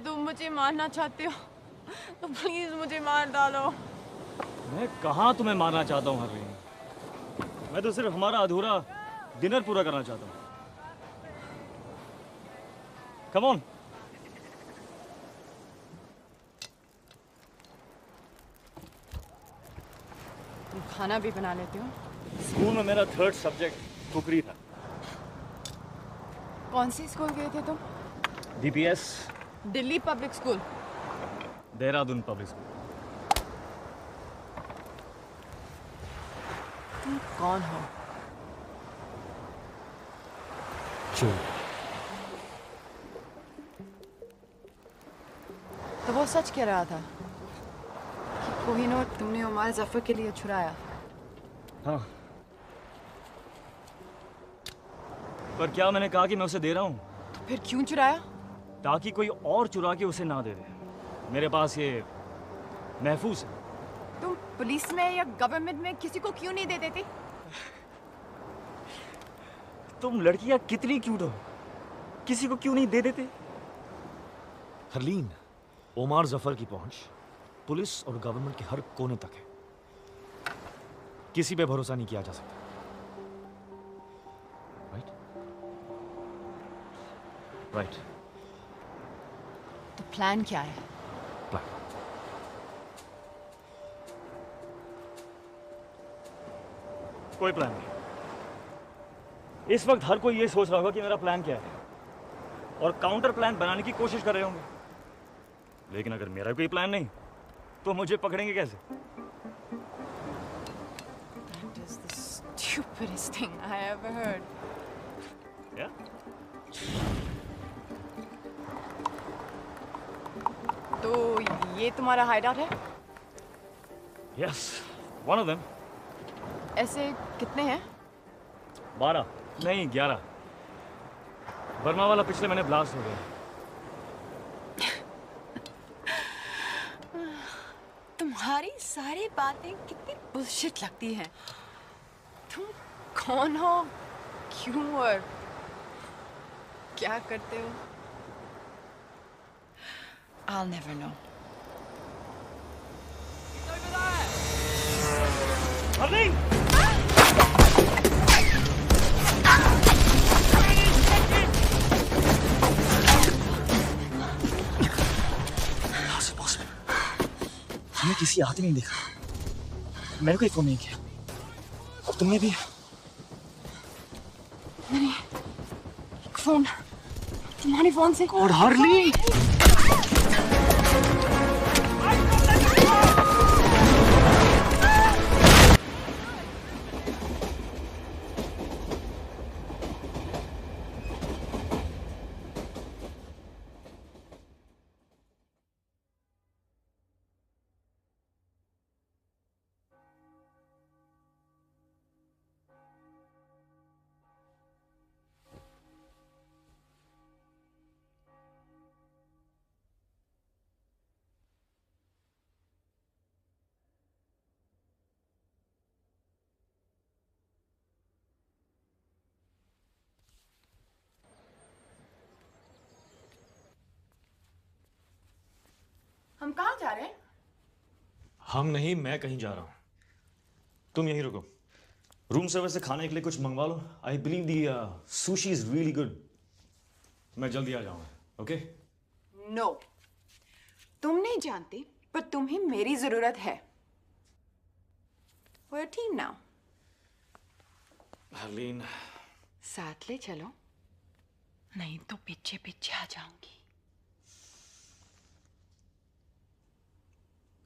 S6: तुम मुझे मारना चाहते हो तो प्लीज मुझे मार डालो।
S19: मैं कहाँ तुम्हें मारना चाहता हूँ हरलीन। मैं तो सिर्फ हमारा अधूरा डिनर पूरा करना चाहता हूँ। Come on.
S6: तुम खाना भी बना लेते हो?
S19: स्कूल में मेरा 3rd सब्जेक्ट कुकरी था।
S6: कौन से स्कूल गए थे तुम?
S19: DPS।
S6: Delhi public school.
S19: Dehradun public school.
S6: तुम कौन हो?
S19: चोर।
S6: तो वो सच कह रहा था कि कोहिनूर तुमने उमर जफर के लिए छुड़ाया।
S19: हाँ, पर क्या मैंने कहा कि मैं उसे दे रहा हूँ?
S6: तो फिर क्यों चुराया?
S19: ताकि कोई और चुरा के उसे ना दे दे। मेरे पास ये महफूज है।
S6: तुम पुलिस में या गवर्नमेंट में किसी को क्यों नहीं दे देते?
S19: तुम लड़कियां कितनी क्यूट हो, किसी को क्यों नहीं दे देते? हरलीन, ओमार जफर की पहुंच पुलिस और गवर्नमेंट के हर कोने तक है। किसी पे भरोसा नहीं किया जा सकता। राइट? राइट।
S6: तो प्लान क्या है?
S19: प्लान कोई प्लान नहीं। इस वक्त हर कोई ये सोच रहा होगा कि मेरा प्लान क्या है, और काउंटर प्लान बनाने की कोशिश कर रहे होंगे। लेकिन अगर मेरा कोई प्लान नहीं तो मुझे पकड़ेंगे कैसे?
S6: That is the stupidest thing I ever heard.
S19: Yeah?
S12: तो ये तुम्हारा हाइडआउट है?
S19: Yes, one of them.
S12: ऐसे कितने हैं?
S19: 12 नहीं 11। बर्मा वाला पिछले महीने ब्लास्ट हो गया।
S12: तुम्हारी सारी बातें कितनी बुलशिट लगती हैं। तुम कौन हो, क्यों और क्या करते हो? I'll never know.
S19: हरलीन!
S9: हमने किसी आते नहीं देखा, मैंने कोई फोन नहीं किया। अब तुमने भी?
S12: मैंने फोन तुम्हारे फोन से।
S9: और हरलीन!
S12: हम कहाँ जा रहे हैं?
S19: हम नहीं, मैं कहीं जा रहा हूँ। तुम यहीं रुको। रूम सर्विस से खाने के लिए कुछ मंगवा लो। I believe the sushi is really good. मैं जल्दी आ जाऊंगा। ओके?
S12: नो, तुम नहीं जानती, पर तुम्हें मेरी जरूरत है। We're a team now.
S19: Harleen,
S12: साथ ले चलो, नहीं तो पीछे पीछे आ जाऊंगी।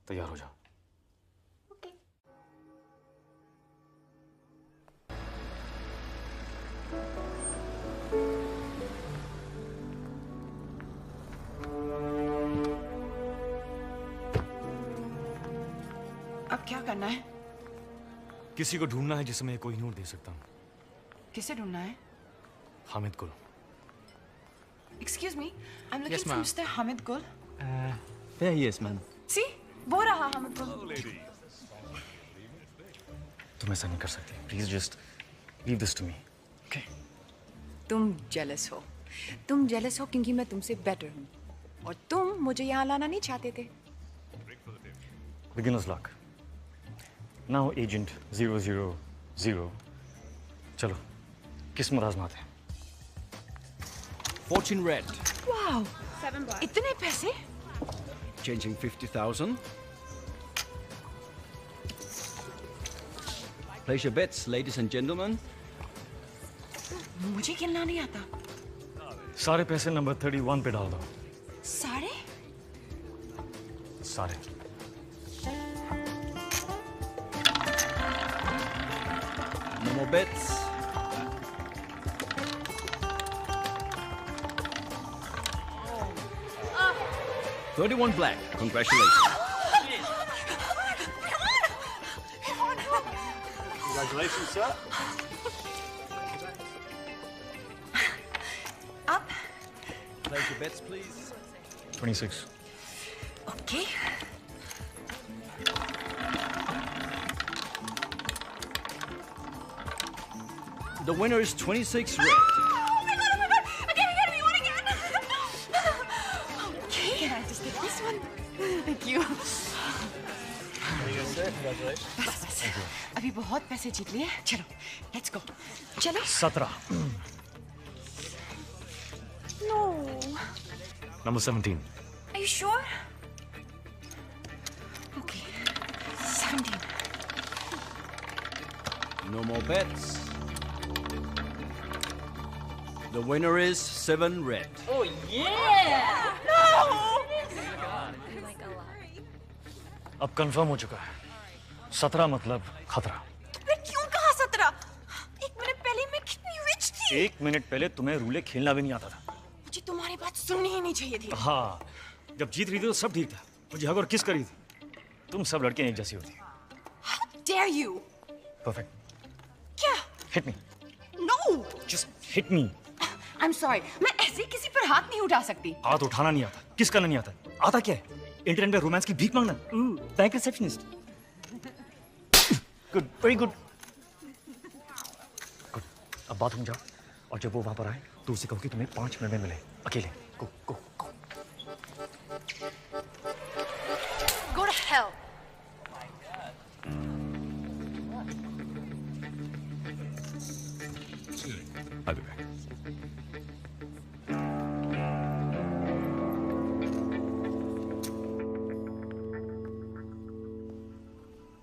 S19: तैयार हो जाओ।
S12: अब क्या करना है?
S19: किसी को ढूंढना है जिसे मैं कोहिनूर दे सकता हूँ।
S12: किसे ढूंढना है?
S19: हामिद गुल।
S12: Excuse me, I'm looking
S8: Yes,
S12: for
S8: ma'am.
S12: Mr. Hamid Gul.
S8: There he is, ma'am.
S12: See, वो रहा Hamid Gul.
S19: तुम ऐसा नहीं कर सकती। Please just leave this to me. Okay?
S12: तुम जेलस हो। तुम जेलस हो क्योंकि मैं तुमसे बेटर हूँ, और तुम मुझे यहाँ लाना नहीं चाहते थे।
S19: Beginner's luck. Now Agent 000. चलो, किस्मत आजमाते हैं।
S15: Fortune red.
S12: वाह, इतने पैसे?
S15: Changing 50,000. Place your bets, ladies and gentlemen.
S12: मुझे खेलना नहीं आता।
S19: सारे पैसे नंबर 31 पे डाल दो।
S12: सारे?
S19: सारे।
S15: No more bets. $31 black. Congratulations.
S14: Congratulations, sir.
S12: Up.
S15: Place your bets, please.
S19: 26.
S12: Okay.
S15: The winner is 26 red.
S12: Oh my god! Again, we won again! Okay, can I just take this one? Thank you. बस, अभी बहुत पैसे जीत लिए। चलो, let's go. चलो।
S19: 17.
S12: No.
S19: Number 17.
S12: Are you sure? Okay. 17.
S15: No more bets. The winner is 7 red.
S20: Oh yeah!
S12: No!
S19: अब confirm हो चुका है। 17 मतलब खतरा।
S12: मैं क्यों कहा 17? एक मिनट पहले मैं कितनी रिच थी।
S19: 1 मिनट पहले तुम्हें रूले खेलना भी नहीं आता था।
S12: मुझे तुम्हारी बात सुननी ही नहीं चाहिए थी।
S19: हाँ, जब जीत रही थी तो सब ठीक था, मुझे हग और किस करी थी। तुम सब लड़कियां एक जैसी होती हैं।
S6: How dare you?
S19: परफेक्ट।
S6: क्या?
S19: Hit me.
S6: No.
S19: Just hit me.
S6: I'm sorry. मैं ऐसे किसी पर हाथ नहीं उठा सकती।
S19: हाथ उठाना नहीं आता, किस करना नहीं आता, आता क्या है? इंटरनेट पे रोमांस की भीख मांगना। Bank receptionist. Good, very good. Good. अब बाथरूम जाओ और जब वो वहां पर आए तो उसे कहो कि तुम्हें 5 मिनट में मिले, अकेले। गो गो गो।
S6: Go to hell.
S13: I'll be back.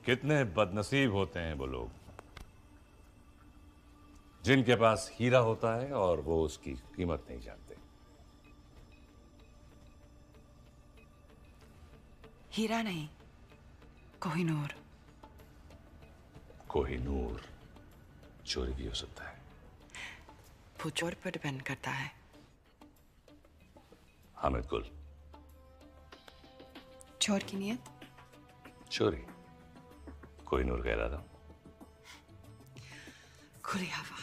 S13: कितने बदनसीब होते हैं वो लोग जिनके पास हीरा होता है और वो उसकी कीमत नहीं जानते।
S12: हीरा नहीं, कोहिनूर।
S13: कोहिनूर चोरी भी हो सकता है।
S12: वो चोर पर डिपेंड करता है।
S13: हामिद गुल।
S12: चोर की नियत?
S13: चोरी। कोहिनूर कह रहा था।
S12: खुली हवा।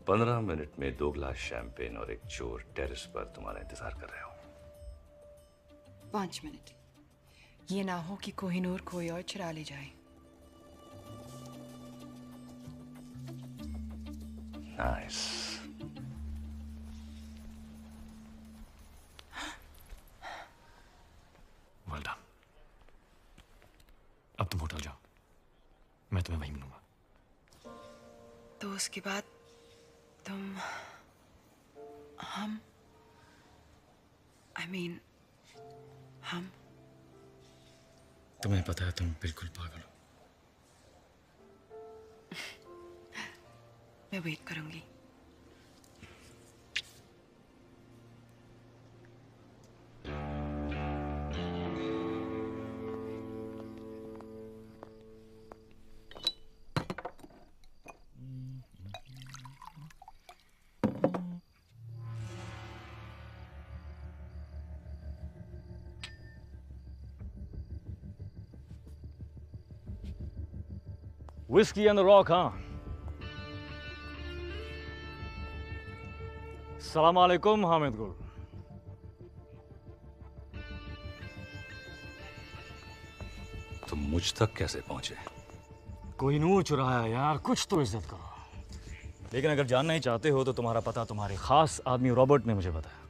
S13: 15 मिनट में 2 गिलास शैंपेन और एक चोर टेरेस पर तुम्हारा इंतजार कर रहे हो।
S12: 5 मिनट। ये ना हो कि कोहिनूर कोई और चुरा ले जाए।
S13: नाइस।
S19: Well done. अब तुम होटल जाओ, मैं तुम्हें वहीं मिलूंगा।
S12: तो उसके बाद तुम हम हम
S19: तुम्हें पता है तुम बिल्कुल पागल हो।
S12: मैं वेट करूंगी।
S19: Whiskey on the rock, huh? सलाम अलैकुम हामिद गुल।
S13: तुम मुझ तक कैसे पहुंचे?
S19: कोहिनूर चुराया यार, कुछ तो इज्जत करो। लेकिन अगर जानना ही चाहते हो तो तुम्हारा पता तुम्हारे खास आदमी रॉबर्ट ने मुझे बताया।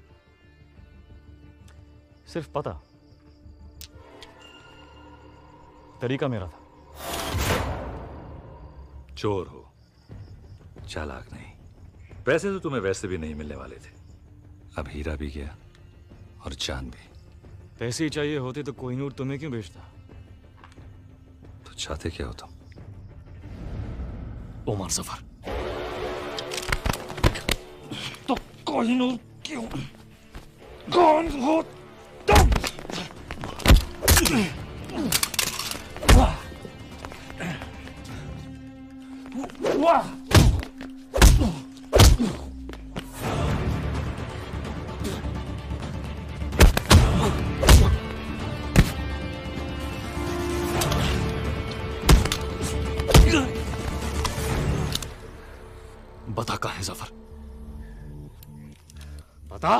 S19: सिर्फ पता, तरीका मेरा था।
S13: चोर हो, चालाक नहीं। पैसे तो तुम्हें वैसे भी नहीं मिलने वाले थे। अब हीरा भी गया और जान भी।
S19: पैसे ही चाहिए होते तो कोहिनूर तुम्हें क्यों बेचता?
S13: तो चाहते क्या हो तुम?
S19: ओमर जफर। तो कोहिनूर क्यों? कौन हो तुम? वाह! बता कहाँ है जफर? बता।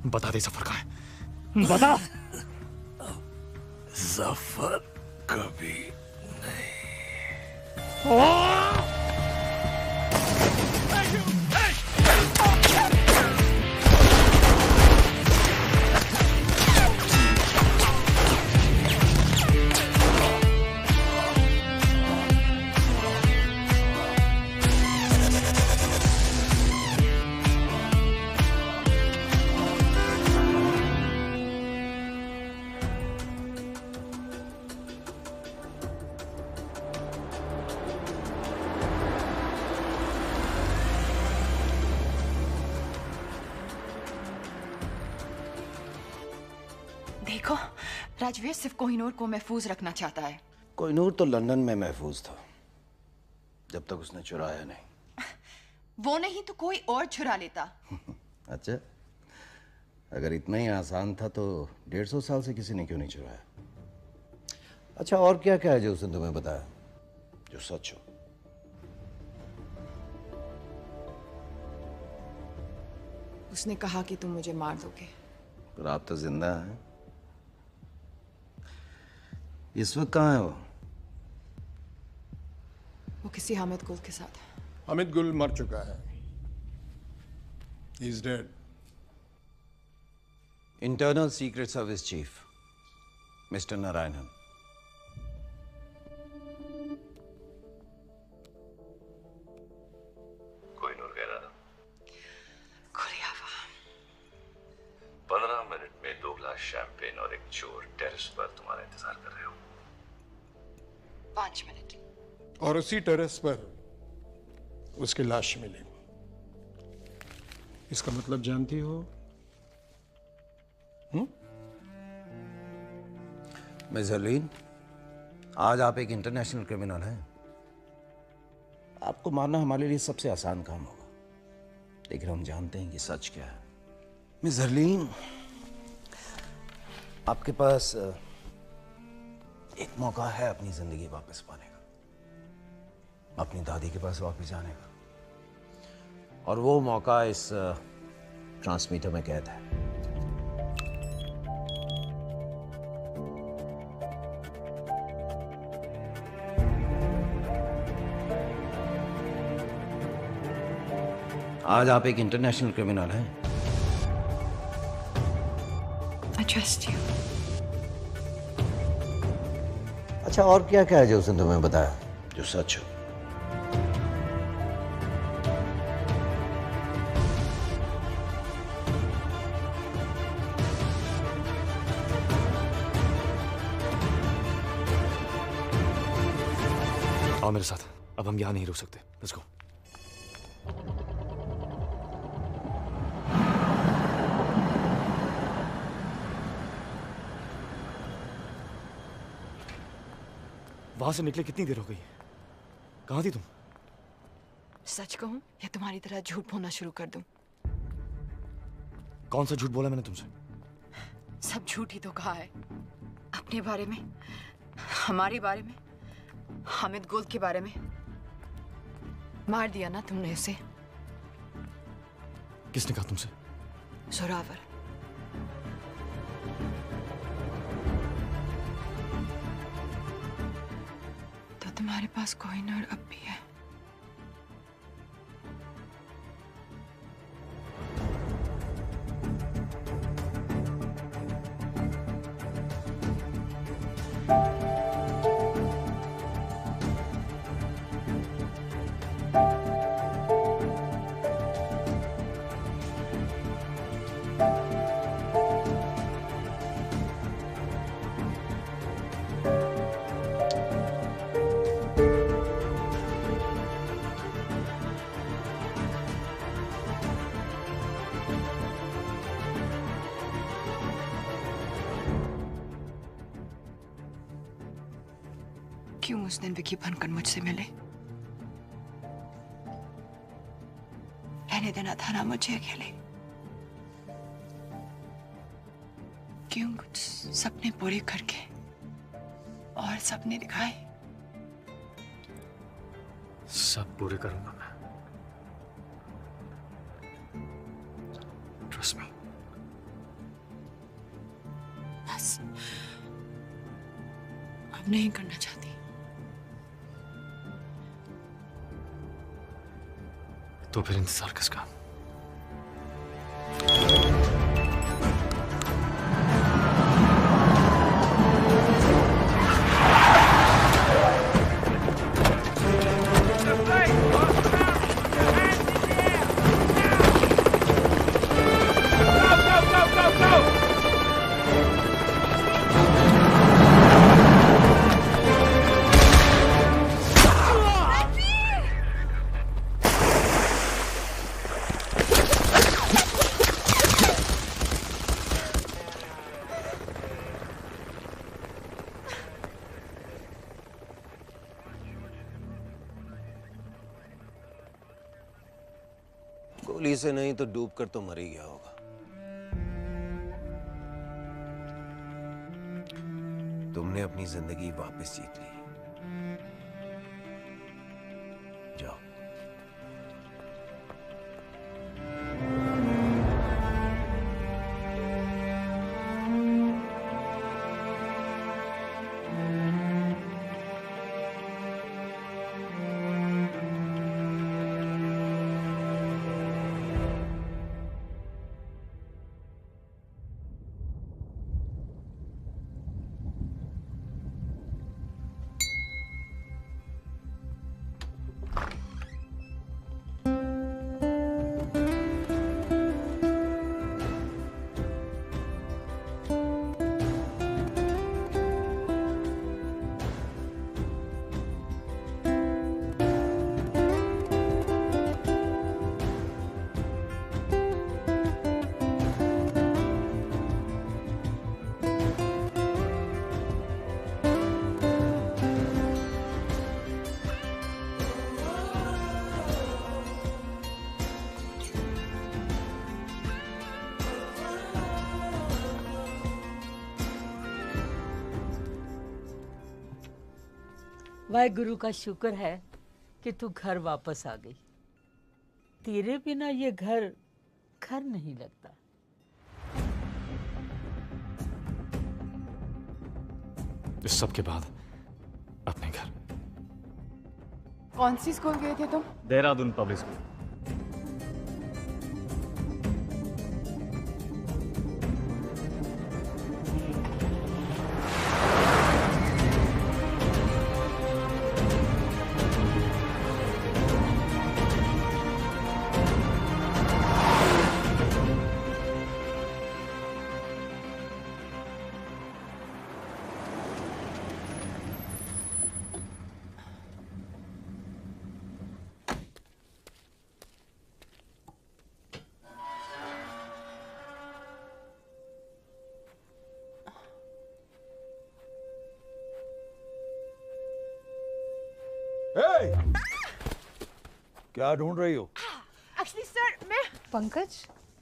S19: बता दे जफर कहाँ है? बता।
S13: जफर कभी
S12: देखो, राजवीर सिर्फ कोहिनूर को महफूज रखना चाहता है।
S22: कोहिनूर तो लंदन में महफूज था, जब तक उसने चुराया नहीं।
S12: वो नहीं तो कोई और चुरा लेता।
S22: अच्छा, अगर इतना ही आसान था तो 150 साल से किसी ने क्यों नहीं चुराया? अच्छा, और क्या क्या है जो उसने तुम्हें बताया जो सच हो?
S12: उसने कहा कि तुम मुझे मार दोगे।
S22: पर आप तो जिंदा हैं। इस वक्त कहाँ है वो?
S12: वो किसी हामिद गुल के साथ है।
S16: हामिद गुल मर चुका है। He is dead.
S22: Internal secret service chief mister Narayanan.
S13: कोई नूर कह रहा था। 15 मिनट में 2 गिलास शैंपेन और एक चोर टेरेस पर तुम्हारा इंतजार कर रहे हो।
S12: 5 मिनट।
S16: और उसी टेरेस पर उसकी लाश मिली। इसका मतलब जानती हो?
S22: मिस हरलीन, आज आप एक इंटरनेशनल क्रिमिनल हैं। आपको मारना हमारे लिए सबसे आसान काम होगा, लेकिन हम जानते हैं कि सच क्या है। मिस हरलीन, आपके पास एक मौका है अपनी जिंदगी वापस पाने का, अपनी दादी के पास वापस जाने का, और वो मौका इस ट्रांसमीटर में कैद है। आज आप एक इंटरनेशनल क्रिमिनल हैं।
S12: I trust you.
S22: अच्छा, और क्या क्या है जो उसने तुम्हें बताया जो सच हो?
S19: आओ मेरे साथ, अब हम यहाँ नहीं रुक सकते। Let's go. वहां से निकले कितनी देर हो गई? कहाँ थी तुम?
S12: सच कहूं या तुम्हारी तरह झूठ बोलना शुरू कर दूं?
S19: कौन सा झूठ बोला मैंने तुमसे?
S12: सब झूठ ही तो कहा है। अपने बारे में, हमारे बारे में, हामिद गुल के बारे में। मार दिया ना तुमने उसे।
S19: किसने कहा तुमसे?
S12: जोरावर। तो तुम्हारे पास कोहिनूर अब भी है। क्यों उस दिन विकी बनकर मुझसे मिले? रहने देना था ना मुझे अकेले। क्यों कुछ सपने पूरे करके और सपने दिखाए?
S19: सब पूरे करूंगा मैं। Trust me.
S12: बस अब नहीं करना चाहती।
S19: तो फिर इंतजार किसका?
S22: गोली से नहीं तो डूब कर तो मर ही गया होगा। तुमने अपनी जिंदगी वापस जीत ली। जाओ।
S11: वाहेगुरु का शुक्र है कि तू घर वापस आ गई। तेरे बिना ये घर घर नहीं लगता।
S19: इस सब के बाद अपने घर।
S12: कौन सी स्कूल गए थे तुम?
S19: Dehradun public school.
S3: क्या ढूंढ रही हो?
S6: एक्चुअली सर मैं
S1: पंकज,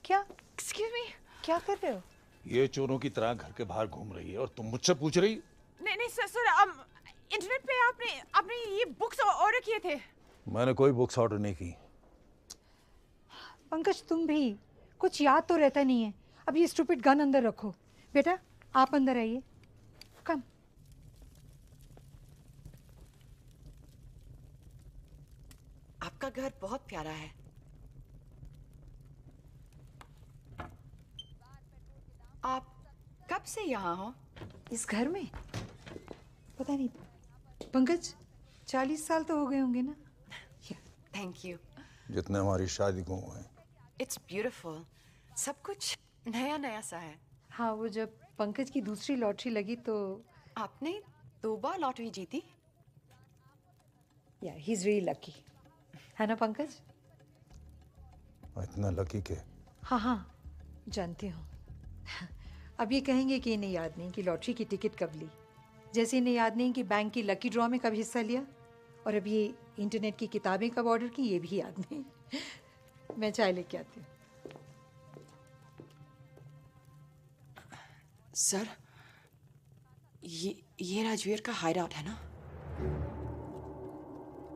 S1: क्या? एक्सक्यूज मी, क्या कर रहे हो?
S3: ये चोरों की तरह घर के बाहर घूम रही है और तुम मुझसे पूछ रही?
S6: नहीं सर इंटरनेट पे आपने ये बुक्स ऑर्डर किए थे।
S3: मैंने कोई बुक्स ऑर्डर नहीं की।
S1: पंकज तुम भी कुछ याद तो रहता नहीं है। अब ये स्टूपिड गन अंदर रखो। बेटा आप अंदर आइए। कम।
S12: आपका घर बहुत प्यारा है। आप कब से यहाँ हो?
S1: इस घर में? पता नहीं पंकज, 40 साल तो हो गए होंगे ना।
S12: Thank you.
S3: जितने हमारी शादी को हुए।
S12: It's beautiful. सब कुछ नया नया सा है।
S1: हाँ, वो जब पंकज की दूसरी लॉटरी लगी तो
S12: आपने 2 बार लॉटरी जीती?
S1: या ही इज रियली लकी, है ना पंकज?
S3: इतना लकी के?
S1: हाँ जानती हूँ। अब ये कहेंगे कि इन्हें याद नहीं कि लॉटरी की टिकट कब ली, जैसे इन्हें याद नहीं कि बैंक की लकी ड्रॉ में कब हिस्सा लिया, और अब ये इंटरनेट की किताबें कब ऑर्डर की ये भी याद नहीं। मैं चाय लेके आती हूँ।
S12: सर ये राजवीर का हाइड आउट है ना?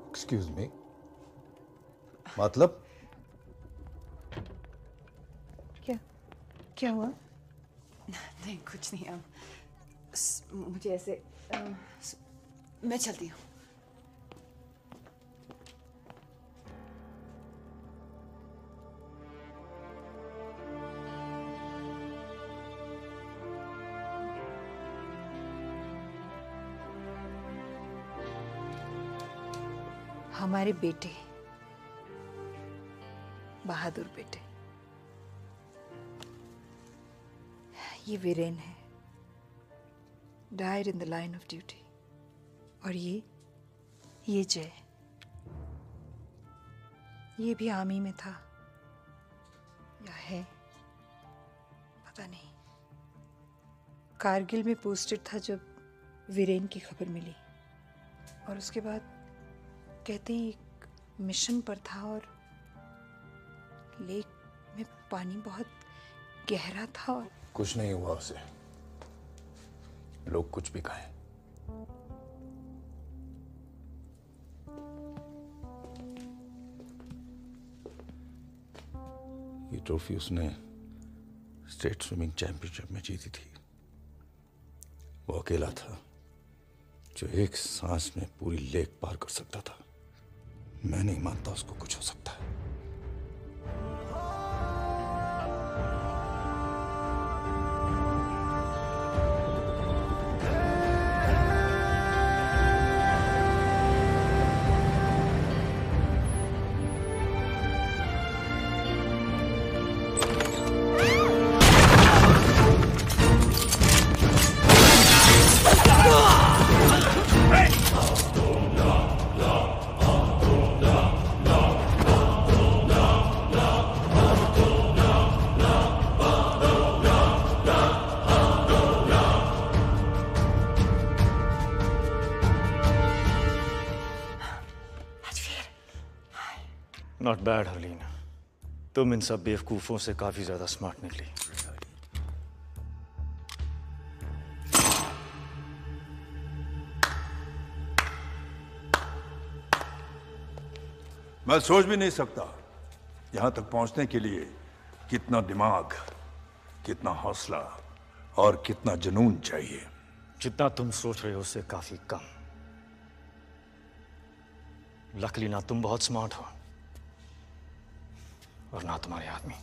S3: एक्सक्यूज मी, मतलब?
S1: क्या हुआ?
S12: नहीं कुछ नहीं। मुझे ऐसे मैं चलती हूँ।
S1: हमारे बेटे, बहादुर बेटे, ये वीरेन है, died in the line of duty. और ये जय, ये भी आर्मी में था या है पता नहीं। कारगिल में पोस्टेड था जब वीरेन की खबर मिली, और उसके बाद कहते हैं एक मिशन पर था और लेक में पानी बहुत गहरा था।
S10: कुछ नहीं हुआ उसे, लोग कुछ भी कहें।
S22: ये ट्रॉफी उसने स्टेट स्विमिंग चैंपियनशिप में जीती थी। वो अकेला था जो एक सांस में पूरी लेक पार कर सकता था। मैं नहीं मानता उसको कुछ हो सकता है।
S19: नॉट बैड हरलीन, तुम इन सब बेवकूफों से काफी ज्यादा स्मार्ट निकली।
S17: मैं सोच भी नहीं सकता यहां तक पहुंचने के लिए कितना दिमाग, कितना हौसला और कितना जुनून चाहिए।
S19: जितना तुम सोच रहे हो उससे काफी कम। लकीली ना तुम बहुत स्मार्ट हो और ना तुम्हारे आदमी।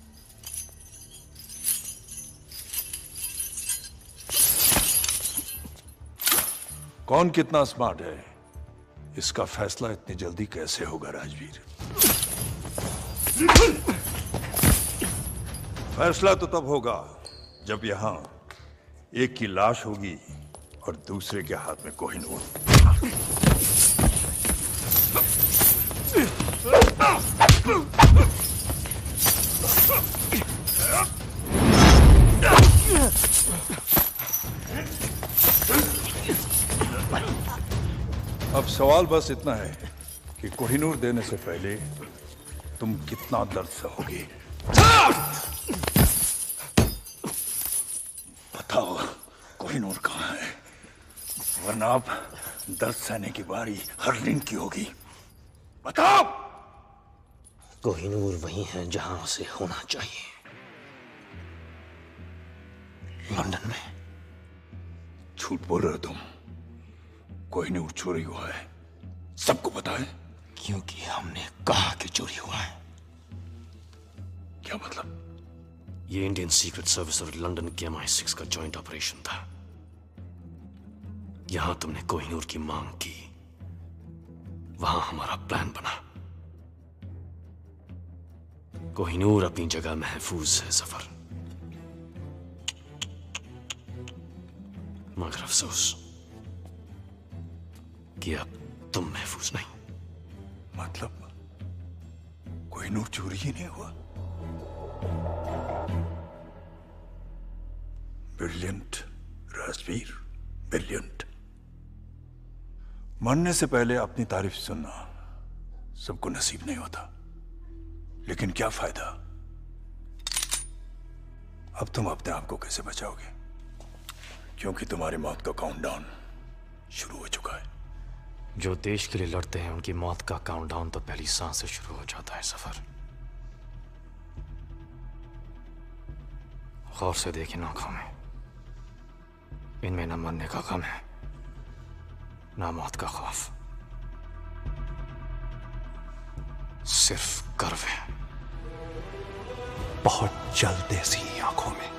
S17: कौन कितना स्मार्ट है इसका फैसला इतनी जल्दी कैसे होगा राजवीर? फैसला तो तब होगा जब यहां एक की लाश होगी और दूसरे के हाथ में कोहिनूर। अब सवाल बस इतना है कि कोहिनूर देने से पहले तुम कितना दर्द सहोगे। बताओ कोहिनूर कहाँ है, वरना अब दर्द सहने की बारी हरलीन की होगी। बताओ।
S15: कोहिनूर वही है जहां उसे होना चाहिए, लंदन में।
S17: झूठ बोल रहे हो तुम। कोहिनूर चोरी हुआ है, सबको पता है।
S15: क्योंकि हमने कहा कि चोरी हुआ है।
S17: क्या मतलब?
S15: ये इंडियन सीक्रेट सर्विस और लंदन के MI6 का जॉइंट ऑपरेशन था। यहां तुमने कोहिनूर की मांग की, वहां हमारा प्लान बना। कोहिनूर अपनी जगह महफूज है सफर, मगर अफसोस कि अब तुम महफूज नहीं।
S17: मतलब कोहिनूर चोरी ही नहीं हुआ? Brilliant Rajveer, brilliant. मरने से पहले अपनी तारीफ सुनना सबको नसीब नहीं होता, लेकिन क्या फायदा? अब तुम अपने आप को कैसे बचाओगे? क्योंकि तुम्हारी मौत का काउंटडाउन शुरू हो चुका है।
S19: जो देश के लिए लड़ते हैं उनकी मौत का काउंटडाउन तो पहली सांस से शुरू हो जाता है सफर। गौर से देखिए आंखों में, इनमें न मरने का गम है ना मौत का खौफ, सिर्फ गर्व है।
S17: बहुत जल्द ऐसी आंखों में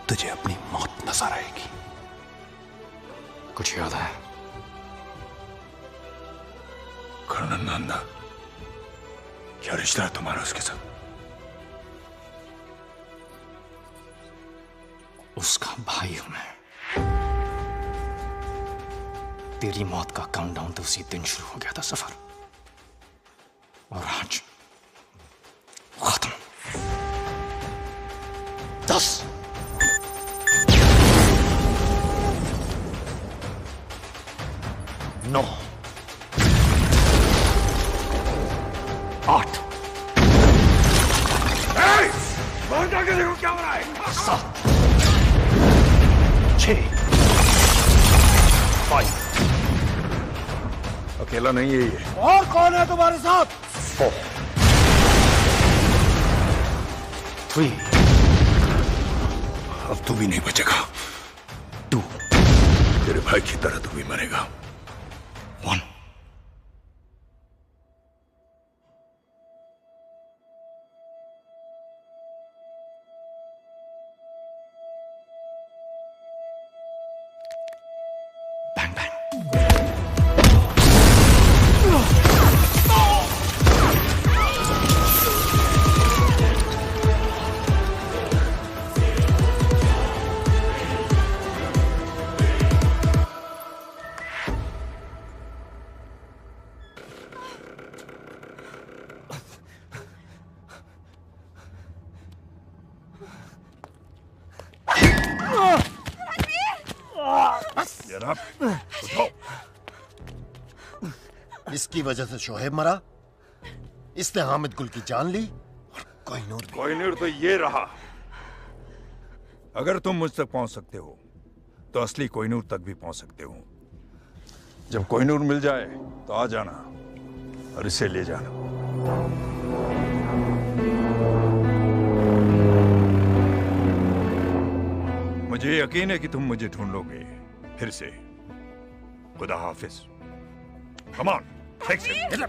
S17: तुझे अपनी मौत नजर आएगी।
S19: कुछ याद है?
S17: कर्नल नंदा, क्या रिश्ता है तुम्हारा उसके साथ?
S19: उसका भाई हूं मैं। तेरी मौत का काउंटडाउन तो उसी दिन शुरू हो गया था सफर, और आज खत्म। 10 9 8
S17: और जाके देखो क्या हो रहा है।
S15: 7 6 5
S17: अकेला नहीं है ये।
S14: और कौन है तुम्हारे साथ?
S15: 4 3
S17: अब तू भी नहीं बचेगा।
S15: 2
S17: तेरे भाई की तरह तू भी मरेगा।
S15: 1
S17: जनाब उठो।
S15: इसकी वजह से शोहेब मरा, इसने हामिद गुल की जान ली और
S17: कोहिनूर तो ये रहा। अगर तुम मुझ तक पहुंच सकते हो तो असली कोहिनूर तक भी पहुंच सकते हो। जब कोहिनूर मिल जाए तो आ जाना और इसे ले जाना। मुझे यकीन है कि तुम मुझे ढूंढ लोगे फिर से। खुदा हाफिज। Come on, fix it.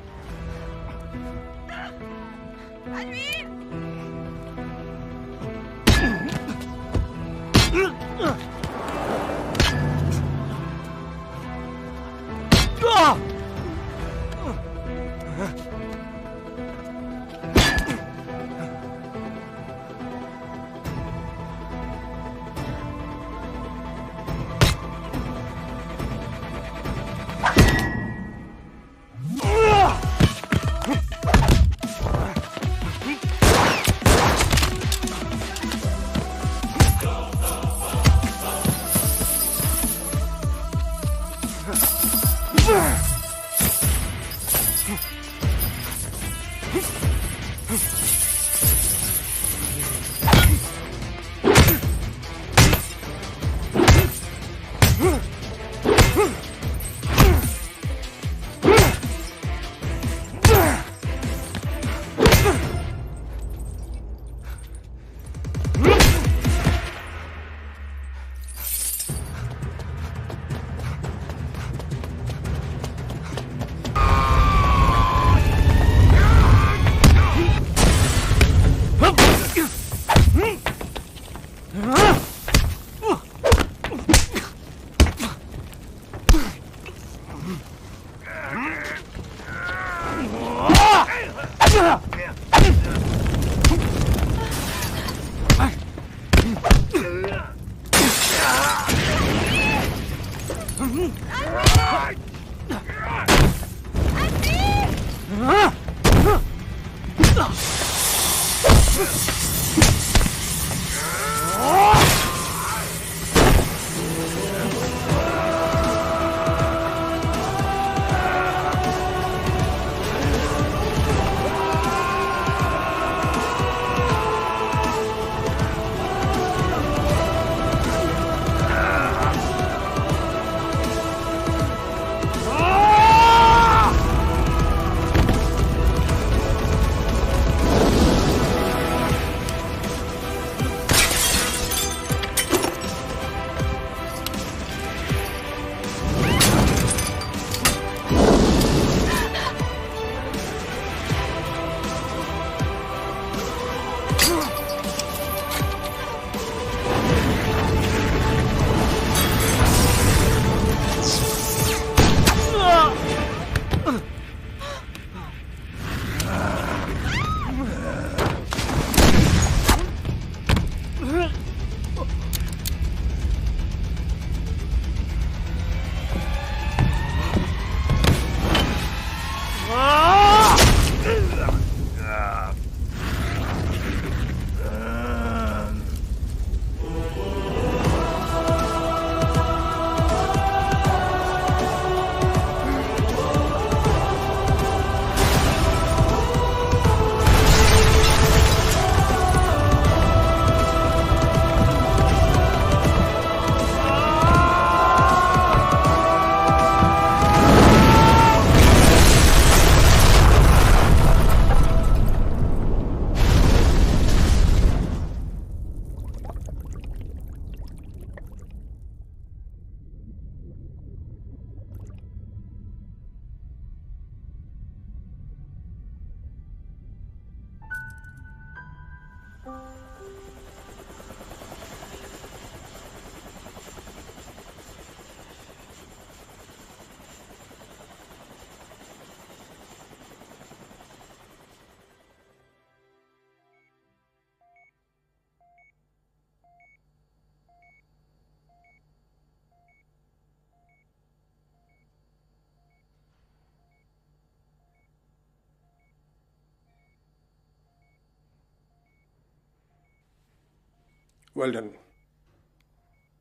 S16: Well done.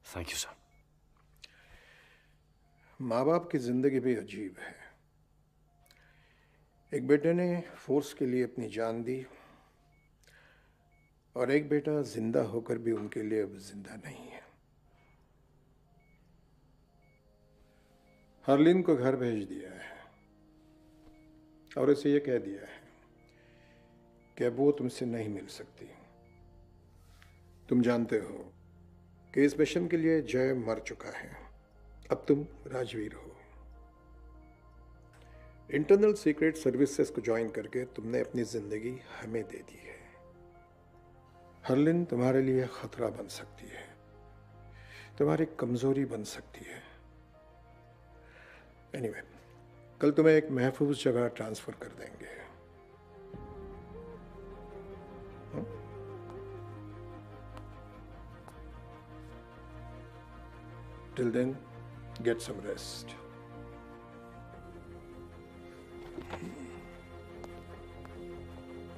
S15: Thank you sir.
S16: माँ बाप की जिंदगी भी अजीब है। एक बेटे ने फोर्स के लिए अपनी जान दी और एक बेटा जिंदा होकर भी उनके लिए अब जिंदा नहीं है। हरलीन को घर भेज दिया है और उसे ये कह दिया है कि अब वो तुमसे नहीं मिल सकती। तुम जानते हो कि इस मिशन के लिए जय मर चुका है, अब तुम राजवीर हो। इंटरनल सीक्रेट सर्विसेज को ज्वाइन करके तुमने अपनी जिंदगी हमें दे दी है। हरलिन तुम्हारे लिए खतरा बन सकती है, तुम्हारी कमजोरी बन सकती है। एनीवे, कल तुम्हें एक महफूज जगह ट्रांसफर कर देंगे। Till then, get some rest.